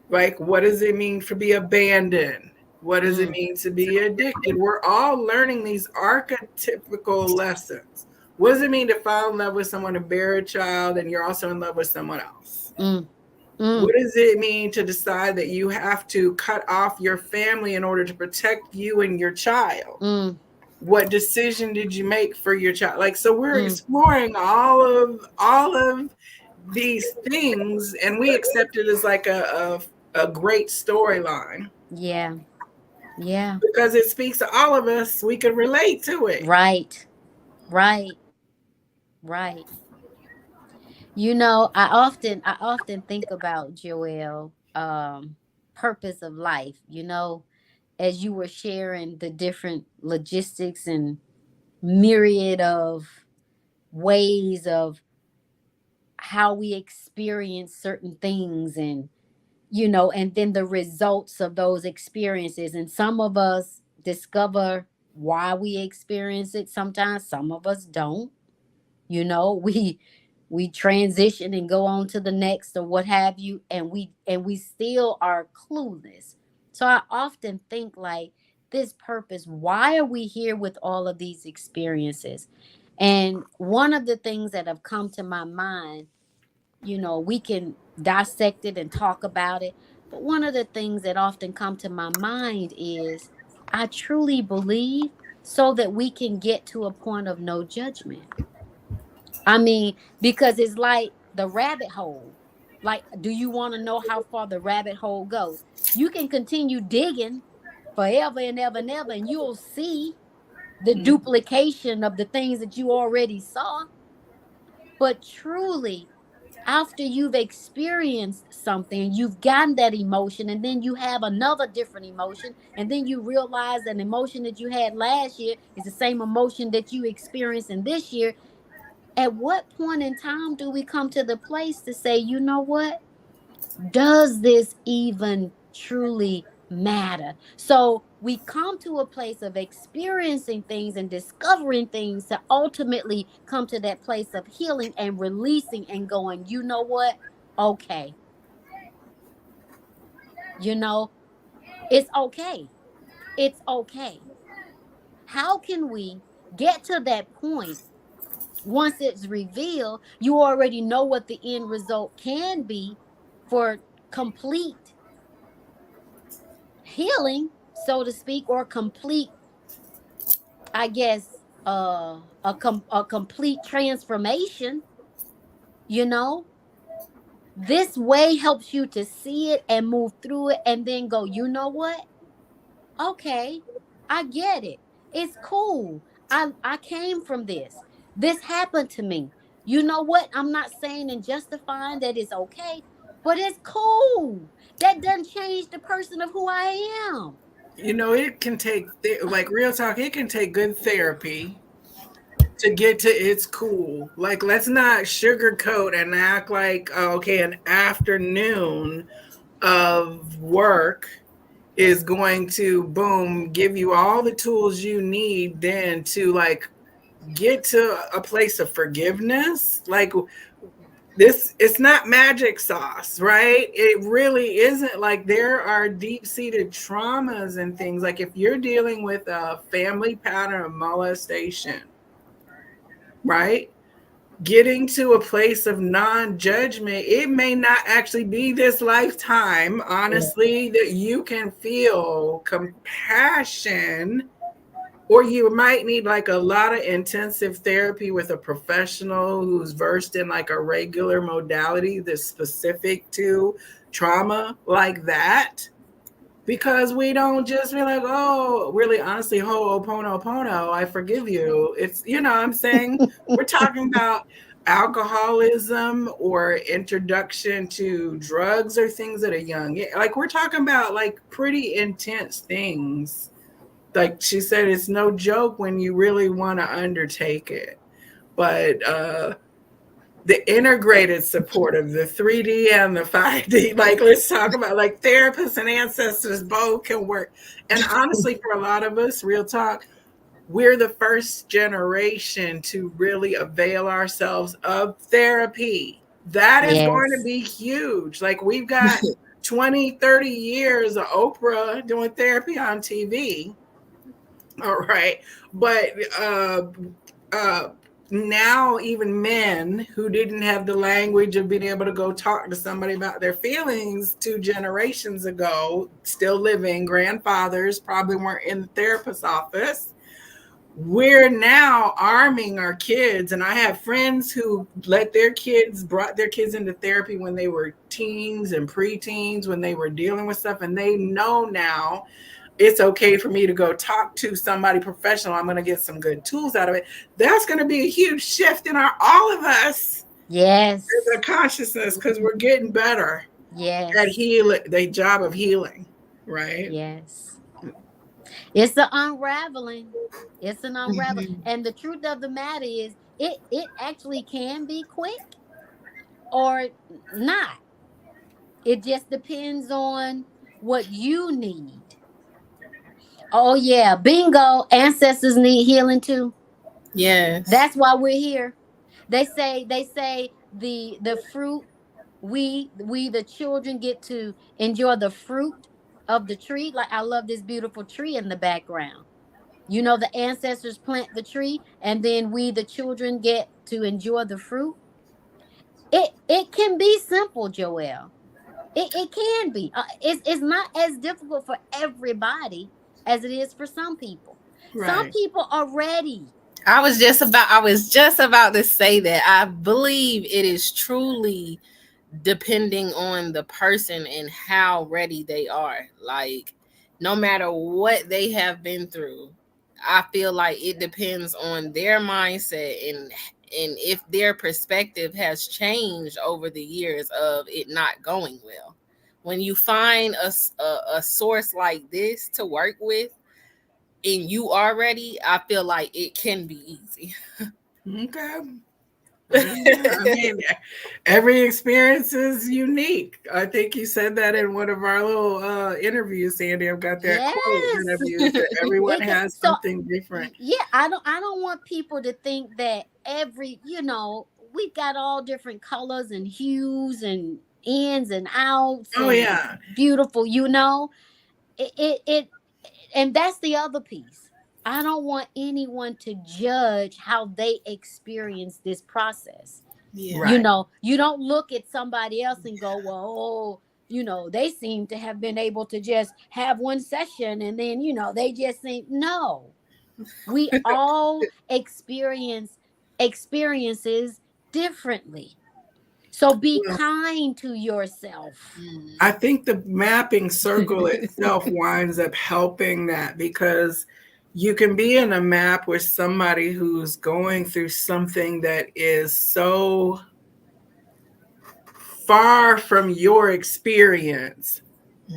Like, what does it mean to be abandoned? What does it mm, mean to be addicted? We're all learning these archetypical lessons. What does it mean to fall in love with someone and bear a child and you're also in love with someone else? mm, What mm, does it mean to decide that you have to cut off your family in order to protect you and your child? mm, What decision did you make for your child? Like, so we're mm. exploring all of these things, and we accept it as like a great storyline Yeah. Yeah. because it speaks to all of us. We can relate to it. Right. Right. Right. I often think about Joelle, purpose of life, as you were sharing the different logistics and myriad of ways of how we experience certain things, and then the results of those experiences. And some of us discover why we experience it. Sometimes some of us don't. We transition and go on to the next or what have you, and we still are clueless. So I often think like, this purpose, why are we here with all of these experiences? And one of the things that have come to my mind, we can dissect it and talk about it, but one of the things that often come to my mind is, I truly believe, so that we can get to a point of no judgment. I mean, because it's like the rabbit hole. Like, do you want to know how far the rabbit hole goes? You can continue digging forever and ever and ever, and you'll see the Mhm. duplication of the things that you already saw. But truly, after you've experienced something, you've gotten that emotion, and then you have another different emotion, and then you realize an emotion that you had last year is the same emotion that you experienced in this year. At what point in time do we come to the place to say, you know what? Does this even truly matter? So we come to a place of experiencing things and discovering things to ultimately come to that place of healing and releasing and going, you know what? Okay. You know, it's okay. It's okay. How can we get to that point? Once it's revealed, you already know what the end result can be for complete healing, so to speak, or complete, I guess, a complete transformation. You know, this way helps you to see it and move through it, and then go, you know what? Okay, I get it. It's cool. I came from this. This happened to me. You know what? I'm not saying and justifying that it's okay, but it's cool. That doesn't change the person of who I am. You know, it can take like real talk. It can take good therapy to get to it's cool. Like, let's not sugarcoat and act like okay, an afternoon of work is going to boom give you all the tools you need then to like get to a place of forgiveness. Like, this, it's not magic sauce, right? It really isn't. Like, there are deep-seated traumas and things. Like, if you're dealing with a family pattern of molestation, right, getting to a place of non-judgment, it may not actually be this lifetime, honestly, that you can feel compassion, or you might need like a lot of intensive therapy with a professional who's versed in like a regular modality that's specific to trauma like that. Because we don't just be like, oh, really, honestly, ho'oponopono, I forgive you. It's, you know what I'm saying? We're talking about alcoholism or introduction to drugs or things at a young age. Like, we're talking about like pretty intense things. Like she said, it's no joke when you really want to undertake it. But the integrated support of the 3D and the 5D, like, let's talk about like therapists and ancestors both can work. And honestly, for a lot of us, real talk, we're the first generation to really avail ourselves of therapy. That is going to Yes. be huge. Like, we've got 20, 30 years of Oprah doing therapy on TV. All right. But uh, now, even men who didn't have the language of being able to go talk to somebody about their feelings 2 generations ago, still living, grandfathers probably weren't in the therapist's office. We're now arming our kids. And I have friends who brought their kids into therapy when they were teens and preteens, when they were dealing with stuff. And they know now it's okay for me to go talk to somebody professional. I'm going to get some good tools out of it. That's going to be a huge shift in all of us, Yes. the consciousness, because we're getting better at Yes. healing, the job of healing, right? Yes. It's the unraveling. It's an unravel. Mhm. And the truth of the matter is it actually can be quick or not. It just depends on what you need. Oh yeah, bingo. Ancestors need healing too. Yes. That's why we're here. They say the fruit, we the children get to enjoy the fruit of the tree. Like, I love this beautiful tree in the background. You know, the ancestors plant the tree and then we the children get to enjoy the fruit. It can be simple, Joelle. It can be. It's not as difficult for everybody as it is for some people. Some Right. people are ready. I was just about to say that I believe it is truly depending on the person and how ready they are. Like, no matter what they have been through, I feel like it depends on their mindset and if their perspective has changed over the years of it not going well. When you find a source like this to work with and you are ready, I feel like it can be easy. Okay. I mean, every experience is unique. I think you said that in one of our little interviews, Sandy. I've got that quote that Yes. I've used, that everyone It can, has so something different. yeah, I don't want people to think that every, we've got all different colors and hues and ins and outs Oh, and yeah. beautiful, it and that's the other piece. I don't want anyone to judge how they experience this process. Yeah. Right. You don't look at somebody else and go, well, oh, they seem to have been able to just have one session and then, they just seem, no. We all experience experiences differently. So be Well, kind to yourself. I think the mapping circle itself winds up helping that, because you can be in a map with somebody who's going through something that is so far from your experience,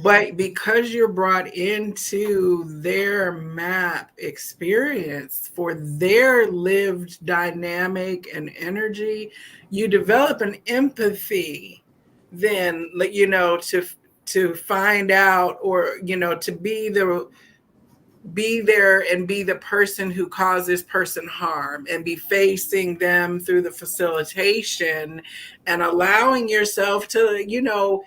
but because you're brought into their map experience for their lived dynamic and energy, you develop an empathy then, to find out, or to be there and be the person who caused this person harm, and be facing them through the facilitation, and allowing yourself to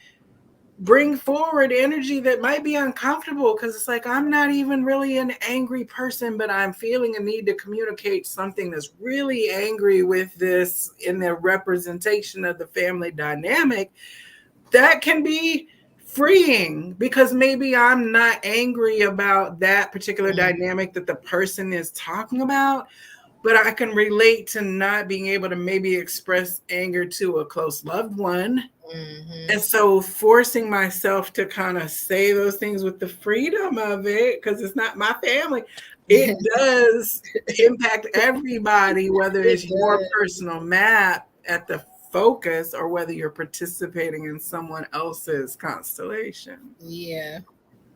bring forward energy that might be uncomfortable, because it's like, I'm not even really an angry person, but I'm feeling a need to communicate something that's really angry with this in the representation of the family dynamic. That can be freeing, because maybe I'm not angry about that particular dynamic that the person is talking about, but I can relate to not being able to maybe express anger to a close loved one. And so forcing myself to kind of say those things with the freedom of it, because it's not my family, it does impact everybody, whether It it's your does. personal map at the focus, or whether you're participating in someone else's constellation. Yeah.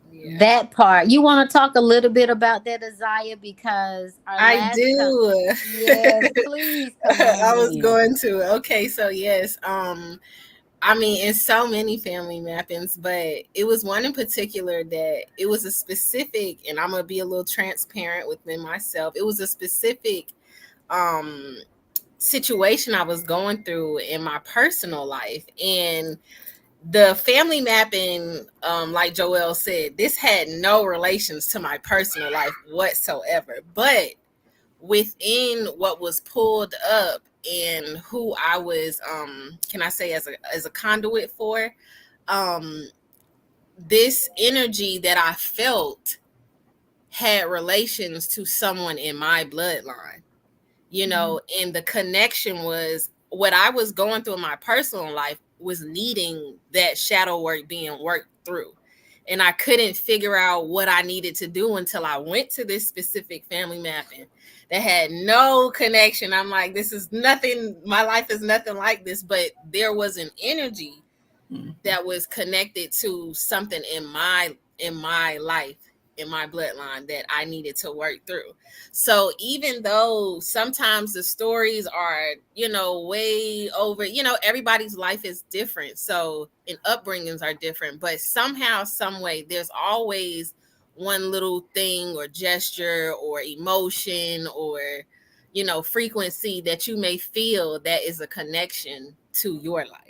Yeah. That part. You want to talk a little bit about that, Isaiah, because our I last do. yes, please come on I was in. going to. Okay, so yes, I mean, in so many family mappings, but it was one in particular that it was a specific, and I'm gonna be a little transparent within myself. It was a specific um situation I was going through in my personal life, and the family mapping, like Joelle said, this had no relations to my personal life whatsoever, but within what was pulled up and who I was, can I say, as a conduit for, um this energy that I felt had relations to someone in my bloodline, and the connection was what I was going through in my personal life was needing that shadow work being worked through. And I couldn't figure out what I needed to do until I went to this specific family mapping that had no connection. I'm like, this is nothing, my life is nothing like this, but there was an energy Mhm. that was connected to something in my life, in my bloodline, that I needed to work through. So even though sometimes the stories are, way over, everybody's life is different, so, and upbringings are different, but somehow, some way, there's always one little thing or gesture or emotion or, frequency that you may feel that is a connection to your life.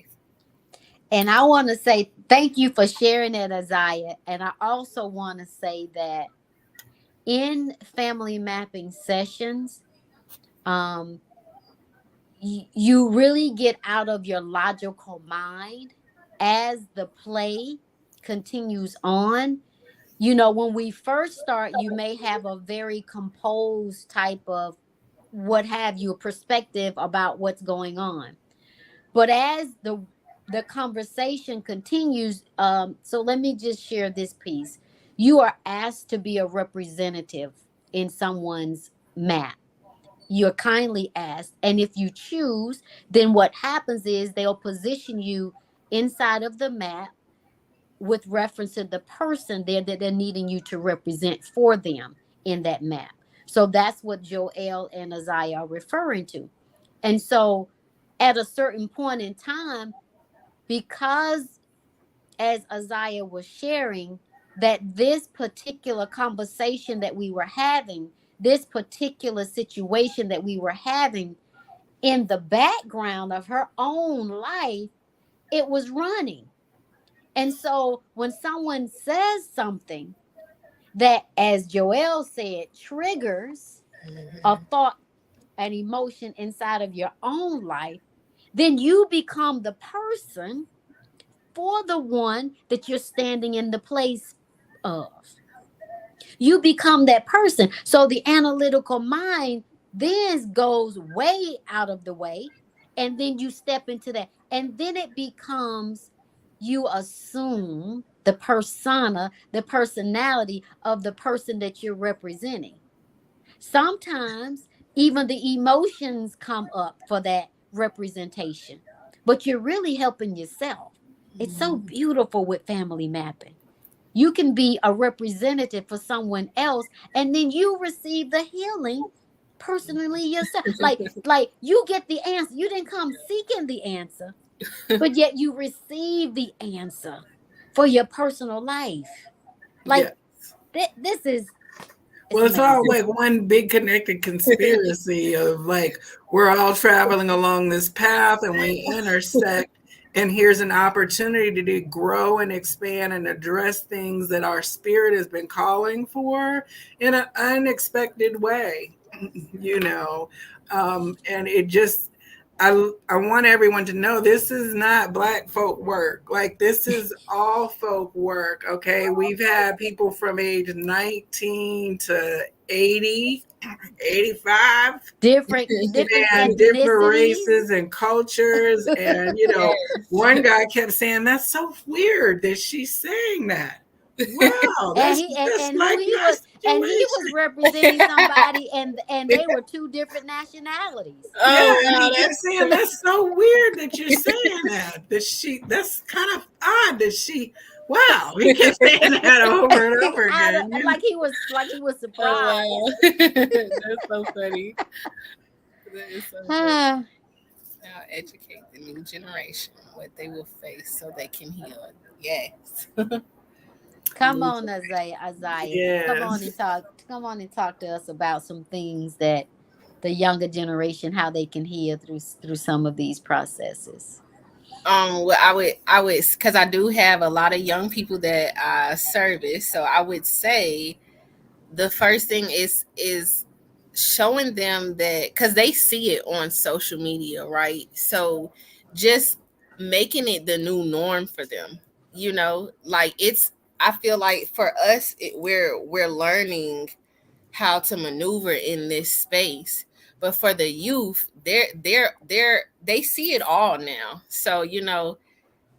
And I want to say thank you for sharing that, Isaiah. And I also want to say that in family mapping sessions, um, you really get out of your logical mind as the play continues on. When we first start, you may have a very composed type of what have you, perspective about what's going on. But as the conversation continues, so let me just share this piece. You are asked to be a representative in someone's map. You're kindly asked, and if you choose, then what happens is they'll position you inside of the map with reference to the person there that they're needing you to represent for them in that map. So that's what Joel and Isaiah are referring to. And so at a certain point in time, because as Isaiah was sharing, that this particular conversation that we were having, this particular situation that we were having in the background of her own life, it was running. And so when someone says something that, as Joel said, triggers a thought, an emotion inside of your own life, then you become the person for the one that you're standing in the place of. You become that person. So the analytical mind then goes way out of the way, and then you step into that. And then it becomes, you assume the persona, the personality of the person that you're representing. Sometimes even the emotions come up for that representation, but you're really helping yourself. It's so beautiful with family mapping. You can be a representative for someone else, and then you receive the healing personally yourself. Like you get the answer. You didn't come seeking the answer, but yet you receive the answer for your personal life. Yeah. Like this is it's Well, it's all amazing. like one big connected conspiracy of like we're all traveling along this path and we intersect, and here's an opportunity to grow and expand and address things that our spirit has been calling for in an unexpected way, you know. And it just I want everyone to know this is not Black folk work. Like, this is all folk work. Okay. We've had people from age 19 to 80, 85, Different and different ethnicities. races and cultures. And, Yes. one guy kept saying, "That's so weird that she's saying that." Wow. And That's and who like he my was, and he was situation. representing somebody, and they were two different nationalities. Yeah, Oh and wow, he kept saying, that's "That's so weird that you're saying that. That's kind of odd that she." Wow, he kept saying that over and over again. Like he was oh surprised. wow, that's so funny. That is so funny. Ah, Now educate the new generation what they will face so they can heal. Yes. come on, Isaiah. Come on Yes. and talk. Come on and talk to us about some things that the younger generation, how they can heal through some of these processes. Well, I would, because I do have a lot of young people that I service. So I would say the first thing is showing them that, because they see it on social media, right? So just making it the new norm for them, like it's. I feel like for us, we're learning how to maneuver in this space, but for the youth, they see it all now. So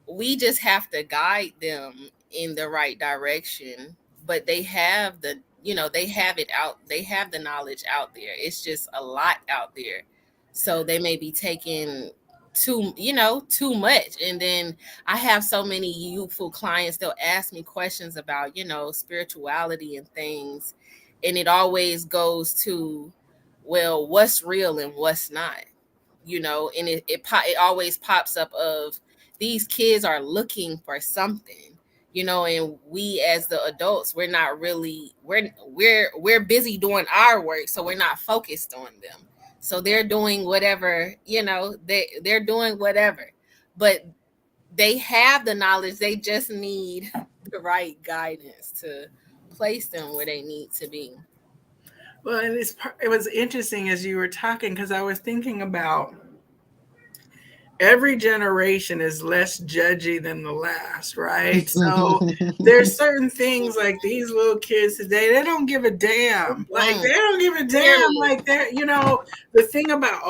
we just have to guide them in the right direction, but they have it out, they have the knowledge out there. It's just a lot out there, so they may be taking too much. And then I have so many youthful clients, they'll ask me questions about spirituality and things, and it always goes to, well, what's real and what's not, and it always pops up of, these kids are looking for something, and we as the adults, we're not really, we're busy doing our work, so we're not focused on them. So they're doing whatever, they're doing whatever, but they have the knowledge, they just need the right guidance to place them where they need to be. Well, and it was interesting as you were talking because I was thinking about every generation is less judgy than the last, right? So there's certain things like these little kids today, they don't give a damn. Like, Mm, they don't give a damn. period. Like, that, the thing about,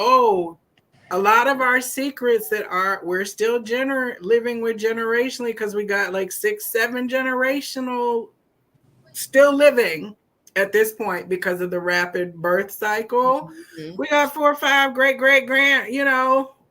a lot of our secrets that are we're still living with generationally, because we got like 6 7 generational still living at this point because of the rapid birth cycle. Mhm. We got 4 or 5 great great grand,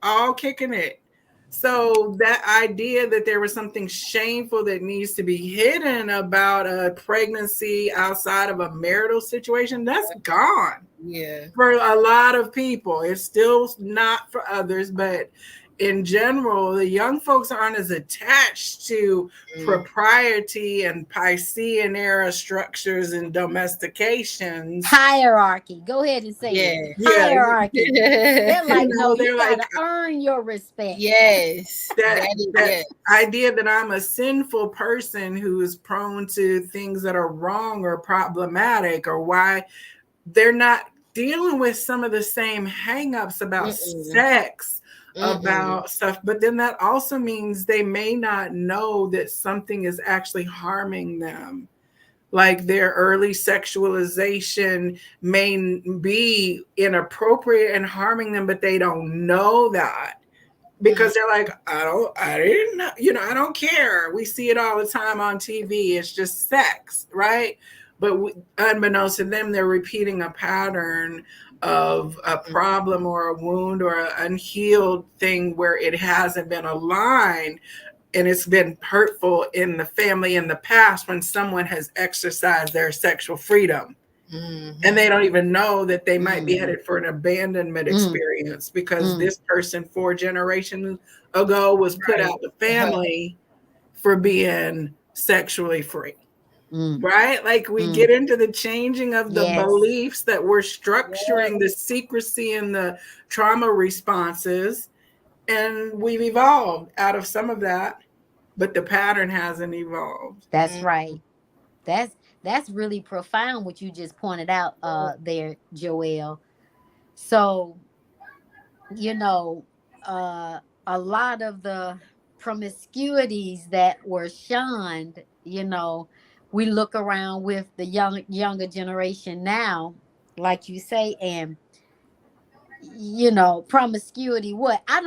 all kicking it. So that idea that there was something shameful that needs to be hidden about a pregnancy outside of a marital situation, that's gone Yeah. for a lot of people. It's still not for others, but in general, the young folks aren't as attached to Mm. propriety and Piscean era structures and domestications. Hierarchy. Go ahead and say it. Yeah. Yeah, Hierarchy. They're like, no, you they're like gotta earn your respect. Yes, that that is, that yes. idea that I'm a sinful person who is prone to things that are wrong or problematic, or why they're not dealing with some of the same hangups about Mm-mm. sex, Mm-mm. about stuff. But then that also means they may not know that something is actually harming them. Like, their early sexualization may be inappropriate and harming them, but they don't know that Mm. because they're like, I didn't know, I don't care. We see it all the time on TV. It's just sex, right? but unbeknownst to them, they're repeating a pattern of a problem or a wound or an unhealed thing where it hasn't been aligned, and it's been hurtful in the family in the past when someone has exercised their sexual freedom. And they don't even know that they might be headed for an abandonment experience because this person 4 generations ago was put out the family for being sexually free. Right? Like we get into the changing of the Yes. beliefs that we're structuring the secrecy and the trauma responses. And we've evolved out of some of that, but the pattern hasn't evolved. That's right. That's really profound what you just pointed out there, Joelle. So, you know, a lot of the promiscuities that were shunned, we look around with the younger generation now, like you say, and promiscuity, what, I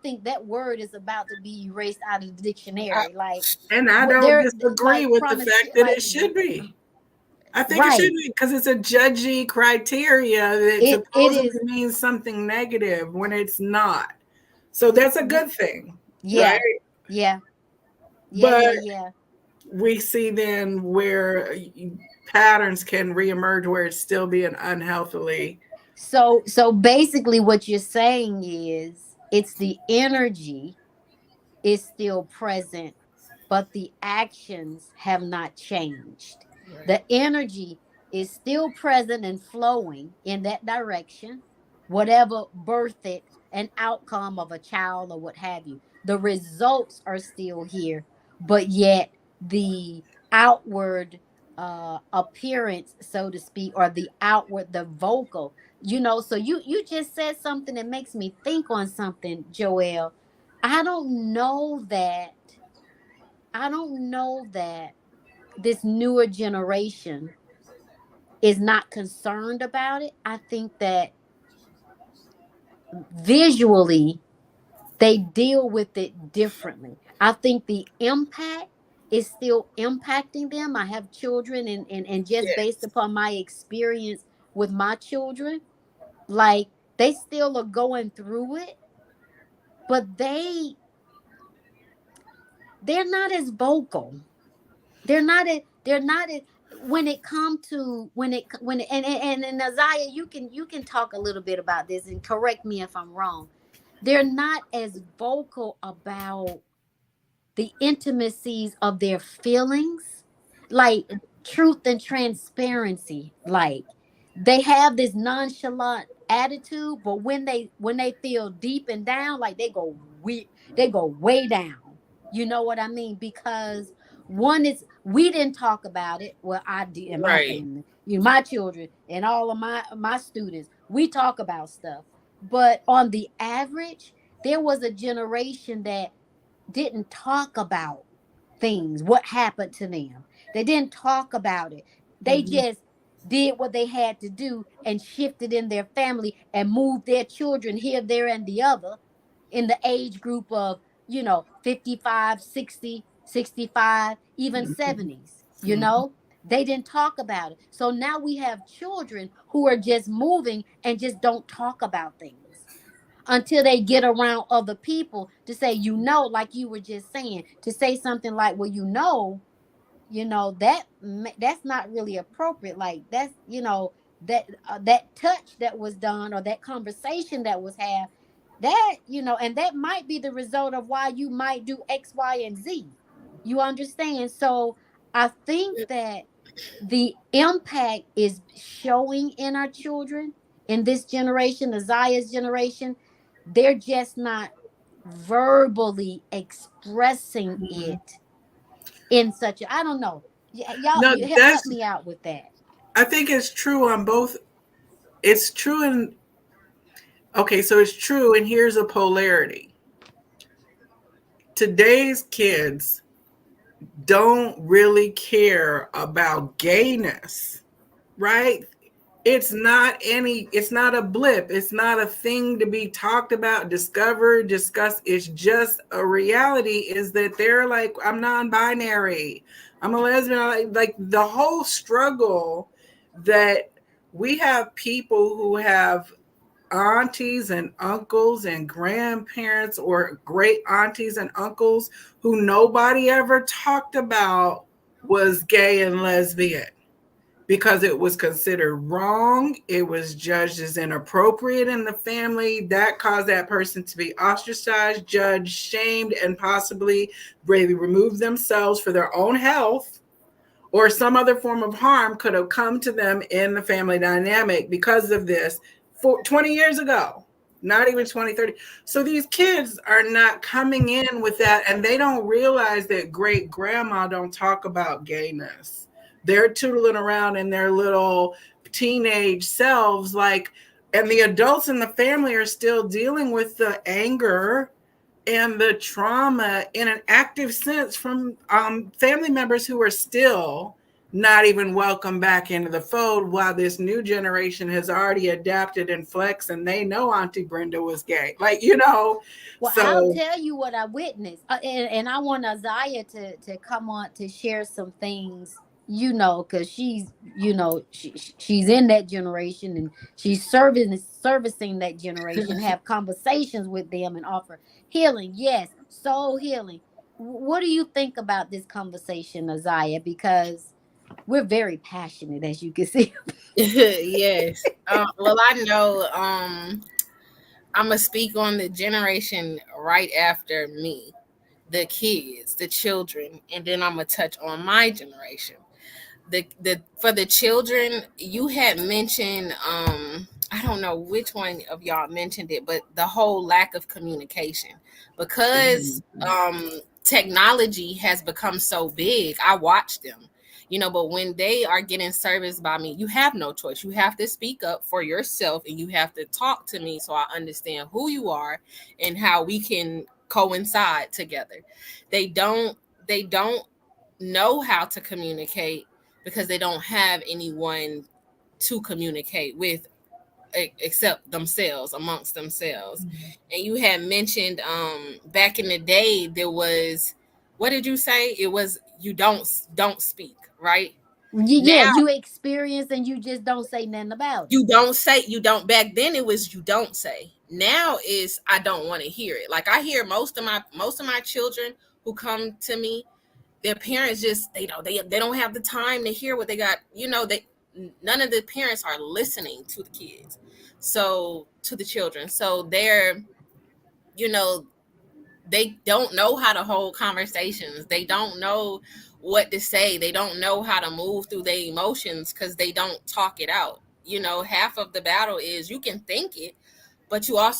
think that word is about to be erased out of the dictionary. Like, And I what don't there, disagree like with the fact promiscuity, that like, it should be. I think it should right. be because it's a judgy criteria that It supposedly is. means something negative when it's not. So that's a good thing, right? Yeah, yeah, yeah, But yeah, yeah. we see then where patterns can reemerge where it's still being unhealthily. So basically what you're saying is it's the energy is still present, but the actions have not changed. The energy is still present and flowing in that direction, whatever birthed it, an outcome of a child or what have you. The results are still here, but yet the outward appearance, so to speak, or the outward, the vocal, so you just said something that makes me think on something, Joelle. I don't know that I don't know that this newer generation is not concerned about it. I think that visually they deal with it differently. I think the impact is still impacting them. I have children, and just based Yes. upon my experience with my children, like, they still are going through it, but they're not as vocal. They're not when it come to when it, and Isaiah, you can talk a little bit about this and correct me if I'm wrong. They're not as vocal about the intimacies of their feelings, like truth and transparency. Like, they have this nonchalant attitude, but when they feel deep and down, like, they go way down. You know what I mean? Because one is, we didn't talk about it. Well, I did in my Right. family. My children and all of my students, we talk about stuff. But on the average, there was a generation that didn't talk about things, what happened to them. They didn't talk about it. They Mhm. just did what they had to do and shifted in their family and moved their children here, there, and the other in the age group of, 55, 60, 65, even Mhm. 70s. Mhm. They didn't talk about it. So now we have children who are just moving and just don't talk about things until they get around other people to say, like you were just saying, to say something like, well, that's not really appropriate. Like, that's, that touch that was done, or that conversation that was had, that, and that might be the result of why you might do X, Y, and Z. You understand? So I think that the impact is showing in our children in this generation, Isaiah's generation. They're just not verbally expressing Mhm. it in such a, I don't know. Y'all, No, you help that's, me out with that. I think it's true on both. It's true in, okay, so it's true, and here's a polarity. Today's kids don't really care about gayness, right? it's not a blip. It's not a thing to be talked about, discovered, discussed. It's just a reality is that they're like, I'm non-binary. I'm a lesbian. Like the whole struggle that we have people who have aunties and uncles and grandparents or great aunties and uncles who nobody ever talked about was gay and lesbian because it was considered wrong. It was judged as inappropriate in the family. That caused that person to be ostracized, judged, shamed, and possibly really remove themselves for their own health or some other form of harm could have come to them in the family dynamic because of this 20 years ago, not even 20, 30. So these kids are not coming in with that, and they don't realize that great grandma don't talk about gayness. They're tootling around in their little teenage selves, like, and the adults in the family are still dealing with the anger and the trauma in an active sense from family members who are still not even welcome back into the fold while this new generation has already adapted and flexed and they know Auntie Brenda was gay. Like, Well, I'll so. tell you what I witnessed, and I want Isaiah to come on to share some things, because she's in that generation and she's servicing that generation, have conversations with them and offer healing. Yes, soul healing. What do you think about this conversation, Isaiah? Because we're very passionate, as you can see. Yes. Well, I know. I'm gonna speak on the generation right after me, the kids, the children, and then I'm gonna touch on my generation. The For the children, you had mentioned, I don't know which one of y'all mentioned it, but the whole lack of communication because technology has become so big. I watch them, but when they are getting serviced by me, you have no choice. You have to speak up for yourself and you have to talk to me so I understand who you are and how we can coincide together. They don't know how to communicate because they don't have anyone to communicate with except themselves, amongst themselves. And you had mentioned back in the day there was, what did you say? It was, you don't speak, right? Yeah, Now you experience and you just don't say nothing about it. you don't. Back then it was you don't say. Now is I don't want to hear it. Like, I hear most of my children who come to me, their parents just, they don't have the time to hear what they got. They, none of the parents are listening to the kids, so to the children. So you know they don't know how to hold conversations. They don't know what to say. They don't know how to move through their emotions because they don't talk it out. Half of the battle is you can think it, but you have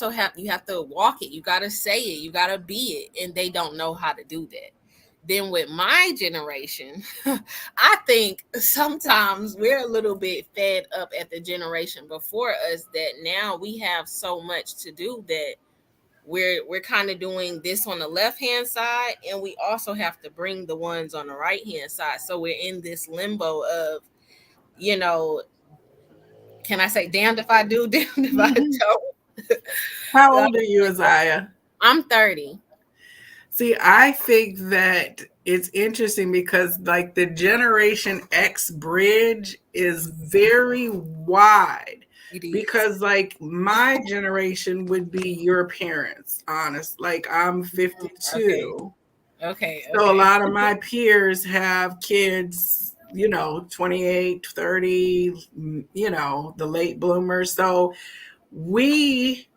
to walk it. You got to say it. You got to be it. And they don't know how to do that. Then with my generation, I think sometimes we're a little bit fed up at the generation before us that now we have so much to do that we're kind of doing this on the left hand side, and we also have to bring the ones on the right hand side. So we're in this limbo of, you know, can I say damned if I do, damned if I don't. How old are you, Isaiah? I'm 30. See, I think that it's interesting because, like, the Generation X bridge is very wide. It is. Because, like, my generation would be your parents, honest. Like, I'm Okay. 52. Okay. So a Okay. lot of my peers have kids, 28, 30, the late bloomers. So we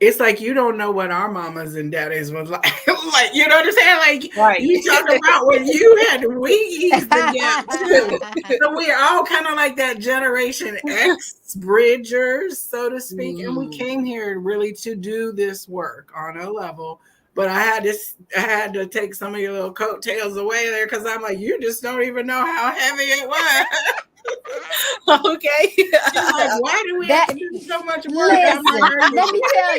it's like you don't know what our mamas and daddies was like. Like, you know what I'm saying? Like, Right. you talk about when you had, we eased the gap too. So we're all kind of like that Generation X bridgers, so to speak. And we Mhm. came here really to do this work on a level. But I had to take some of your little coattails away there because I'm like, you just don't even know how heavy it was. Okay. She's like, why do we have That to do so much work? I'm like, listen, are you let me kidding? tell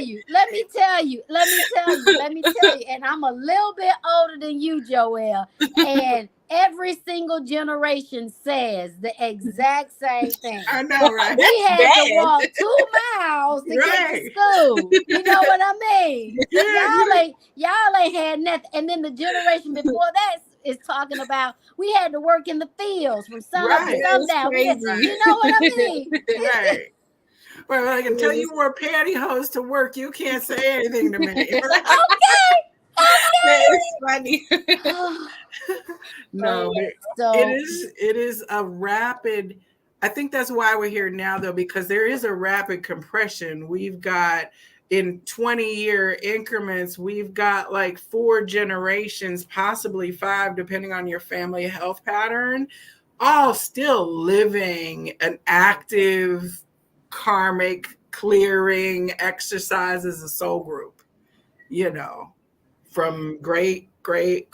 you, let me tell you, and I'm a little bit older than you, Joelle, and every single generation says the exact same thing. I know, right? We That's had to bad. walk 2 miles to get to Right. school. You know what I mean? Yeah, Y'all ain't had nothing. And then the generation before that is talking about we had to work in the fields from sun up to right, That is sundown. crazy. You know what I mean? right. Well, I can tell That is you wore pantyhose to work. You can't say anything to me. that is funny. No, but So it is a rapid. I think that's why we're here now, though, because there is a rapid compression. We've got in 20-year increments, we've got like 4 generations, possibly 5, depending on your family health pattern, all still living an active karmic clearing exercise as a soul group, you know, from great, 80,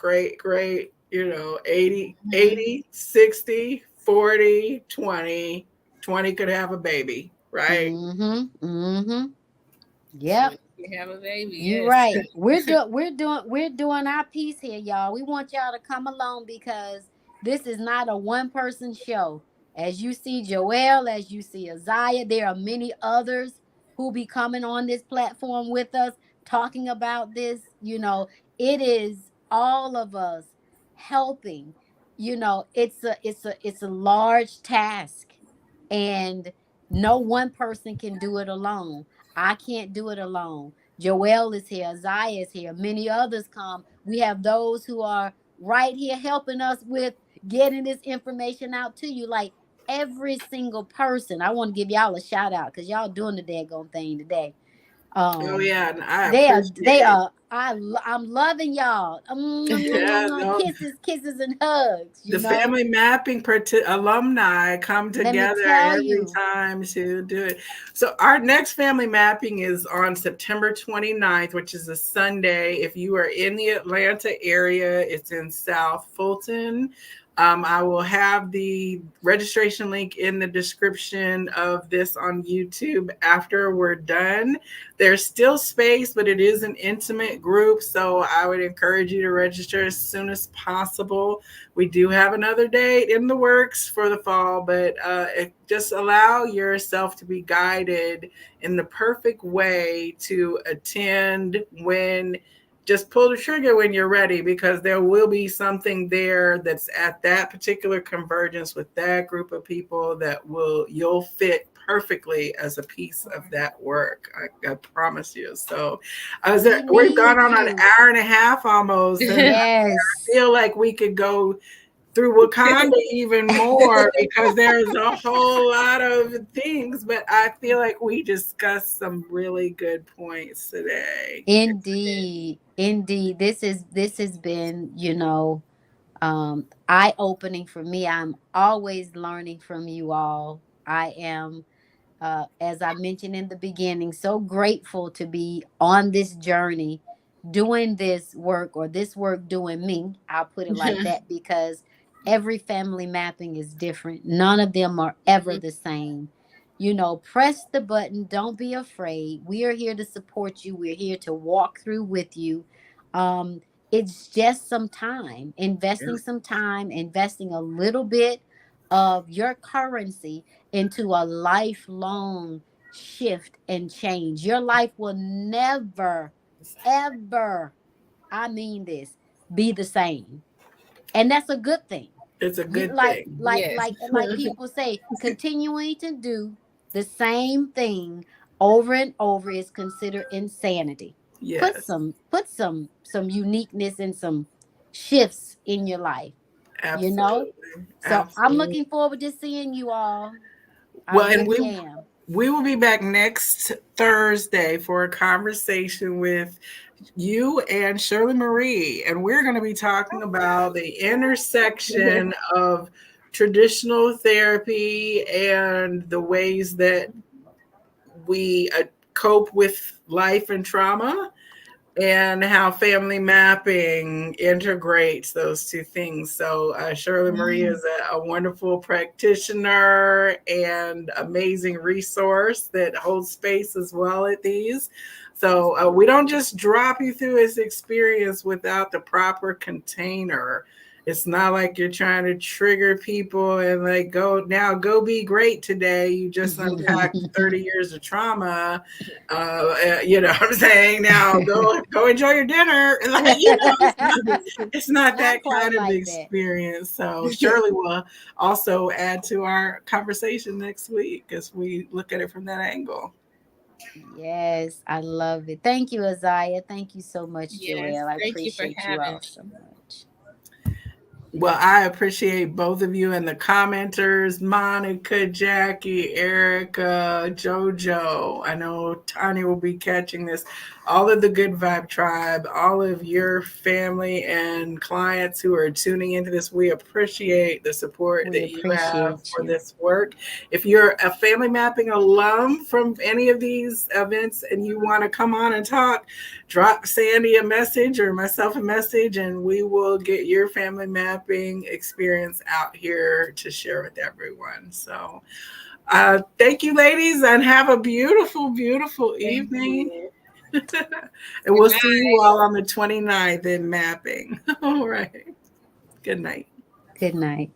mhm, 80, 60, 40, 20. 20 could have a baby, right? mhm. Yep. 20 you have a baby, You yes. right. We're doing our piece here, y'all. We want y'all to come along because this is not a one person show. As you see Joel, as you see Isaiah, there are many others who be coming on this platform with us talking about this. It is all of us helping. It's a large task, and no one person can do it alone. I can't do it alone. Joel is here, Isaiah is here, many others come. We have those who are right here helping us with getting this information out to you. Like every single person. I want to give y'all a shout out because y'all doing the daggone thing today. Oh Um, yeah, and I they appreciate. are. I'm loving y'all. Yeah, no, Kisses and hugs. the family mapping alumni come Let me together tell every you. time to do it. So our next family mapping is on September 29th, which is a Sunday. If you are in the Atlanta area, it's in South Fulton. I will have the registration link in the description of this on YouTube after we're done. There's still space, but it is an intimate group, so I would encourage you to register as soon as possible. We do have another date in the works for the fall, but just allow yourself to be guided in the perfect way to attend when. Just pull the trigger when you're ready, because there will be something there that's at that particular convergence with that group of people that you'll fit perfectly as a piece of that work. I promise you. So We we've gone need on an you. hour and a half almost, and I Yes. feel like we could go through Wakanda even more because there's a whole lot of things, but I feel like we discussed some really good points today. Indeed. Indeed. This has been, eye opening for me. I'm always learning from you all. I am, as I mentioned in the beginning, so grateful to be on this journey, doing this work, or this work doing me. I'll put it like that, because every family mapping is different. None of them are ever the same. Press the button. Don't be afraid. We are here to support you. We're here to walk through with you. Um, it's just some time, investing a little bit of your currency into a lifelong shift and change. Your life will never, ever, I mean this, be the same. And that's a good thing. It's a You good like thing. like Yes. like like people say, continuing to do the same thing over and over is considered insanity. Put Yes, some uniqueness and some shifts in your life, you know? absolutely. So I'm Absolutely. looking forward to seeing you all. I Well, and really am. we will be back next Thursday for a conversation with you and Shirley Marie, and we're going to be talking about the intersection of traditional therapy and the ways that we cope with life and trauma. and how family mapping integrates those two things. So Shirley Marie is a wonderful practitioner and amazing resource that holds space as well at these. So we don't just drop you through this experience without the proper container. It's not like you're trying to trigger people and like go be great today. You just unpacked 30 years of trauma. You know what I'm saying? Now go enjoy your dinner. Like, it's not Not that quite kind of like that. experience. So Shirley will also add to our conversation next week as we look at it from that angle. Yes, I love it. Thank you, Azaya. Thank you so much, Yes, Joelle. I thank you for appreciate you having all me. so much. Well, I appreciate both of you and the commenters, Monica, Jackie, Erica, Jojo. I know Tanya will be catching this. All of the Good Vibe Tribe, all of your family and clients who are tuning into this, we appreciate the support We that you have appreciate for you. this work. If you're a family mapping alum from any of these events and you want to come on and talk, drop Sandy a message or myself a message, and we will get your family mapping experience out here to share with everyone. So, thank you, ladies, and have a beautiful, beautiful Thank evening. you. And Good we'll see you night. all on the 29th in mapping. All right. Good night. Good night.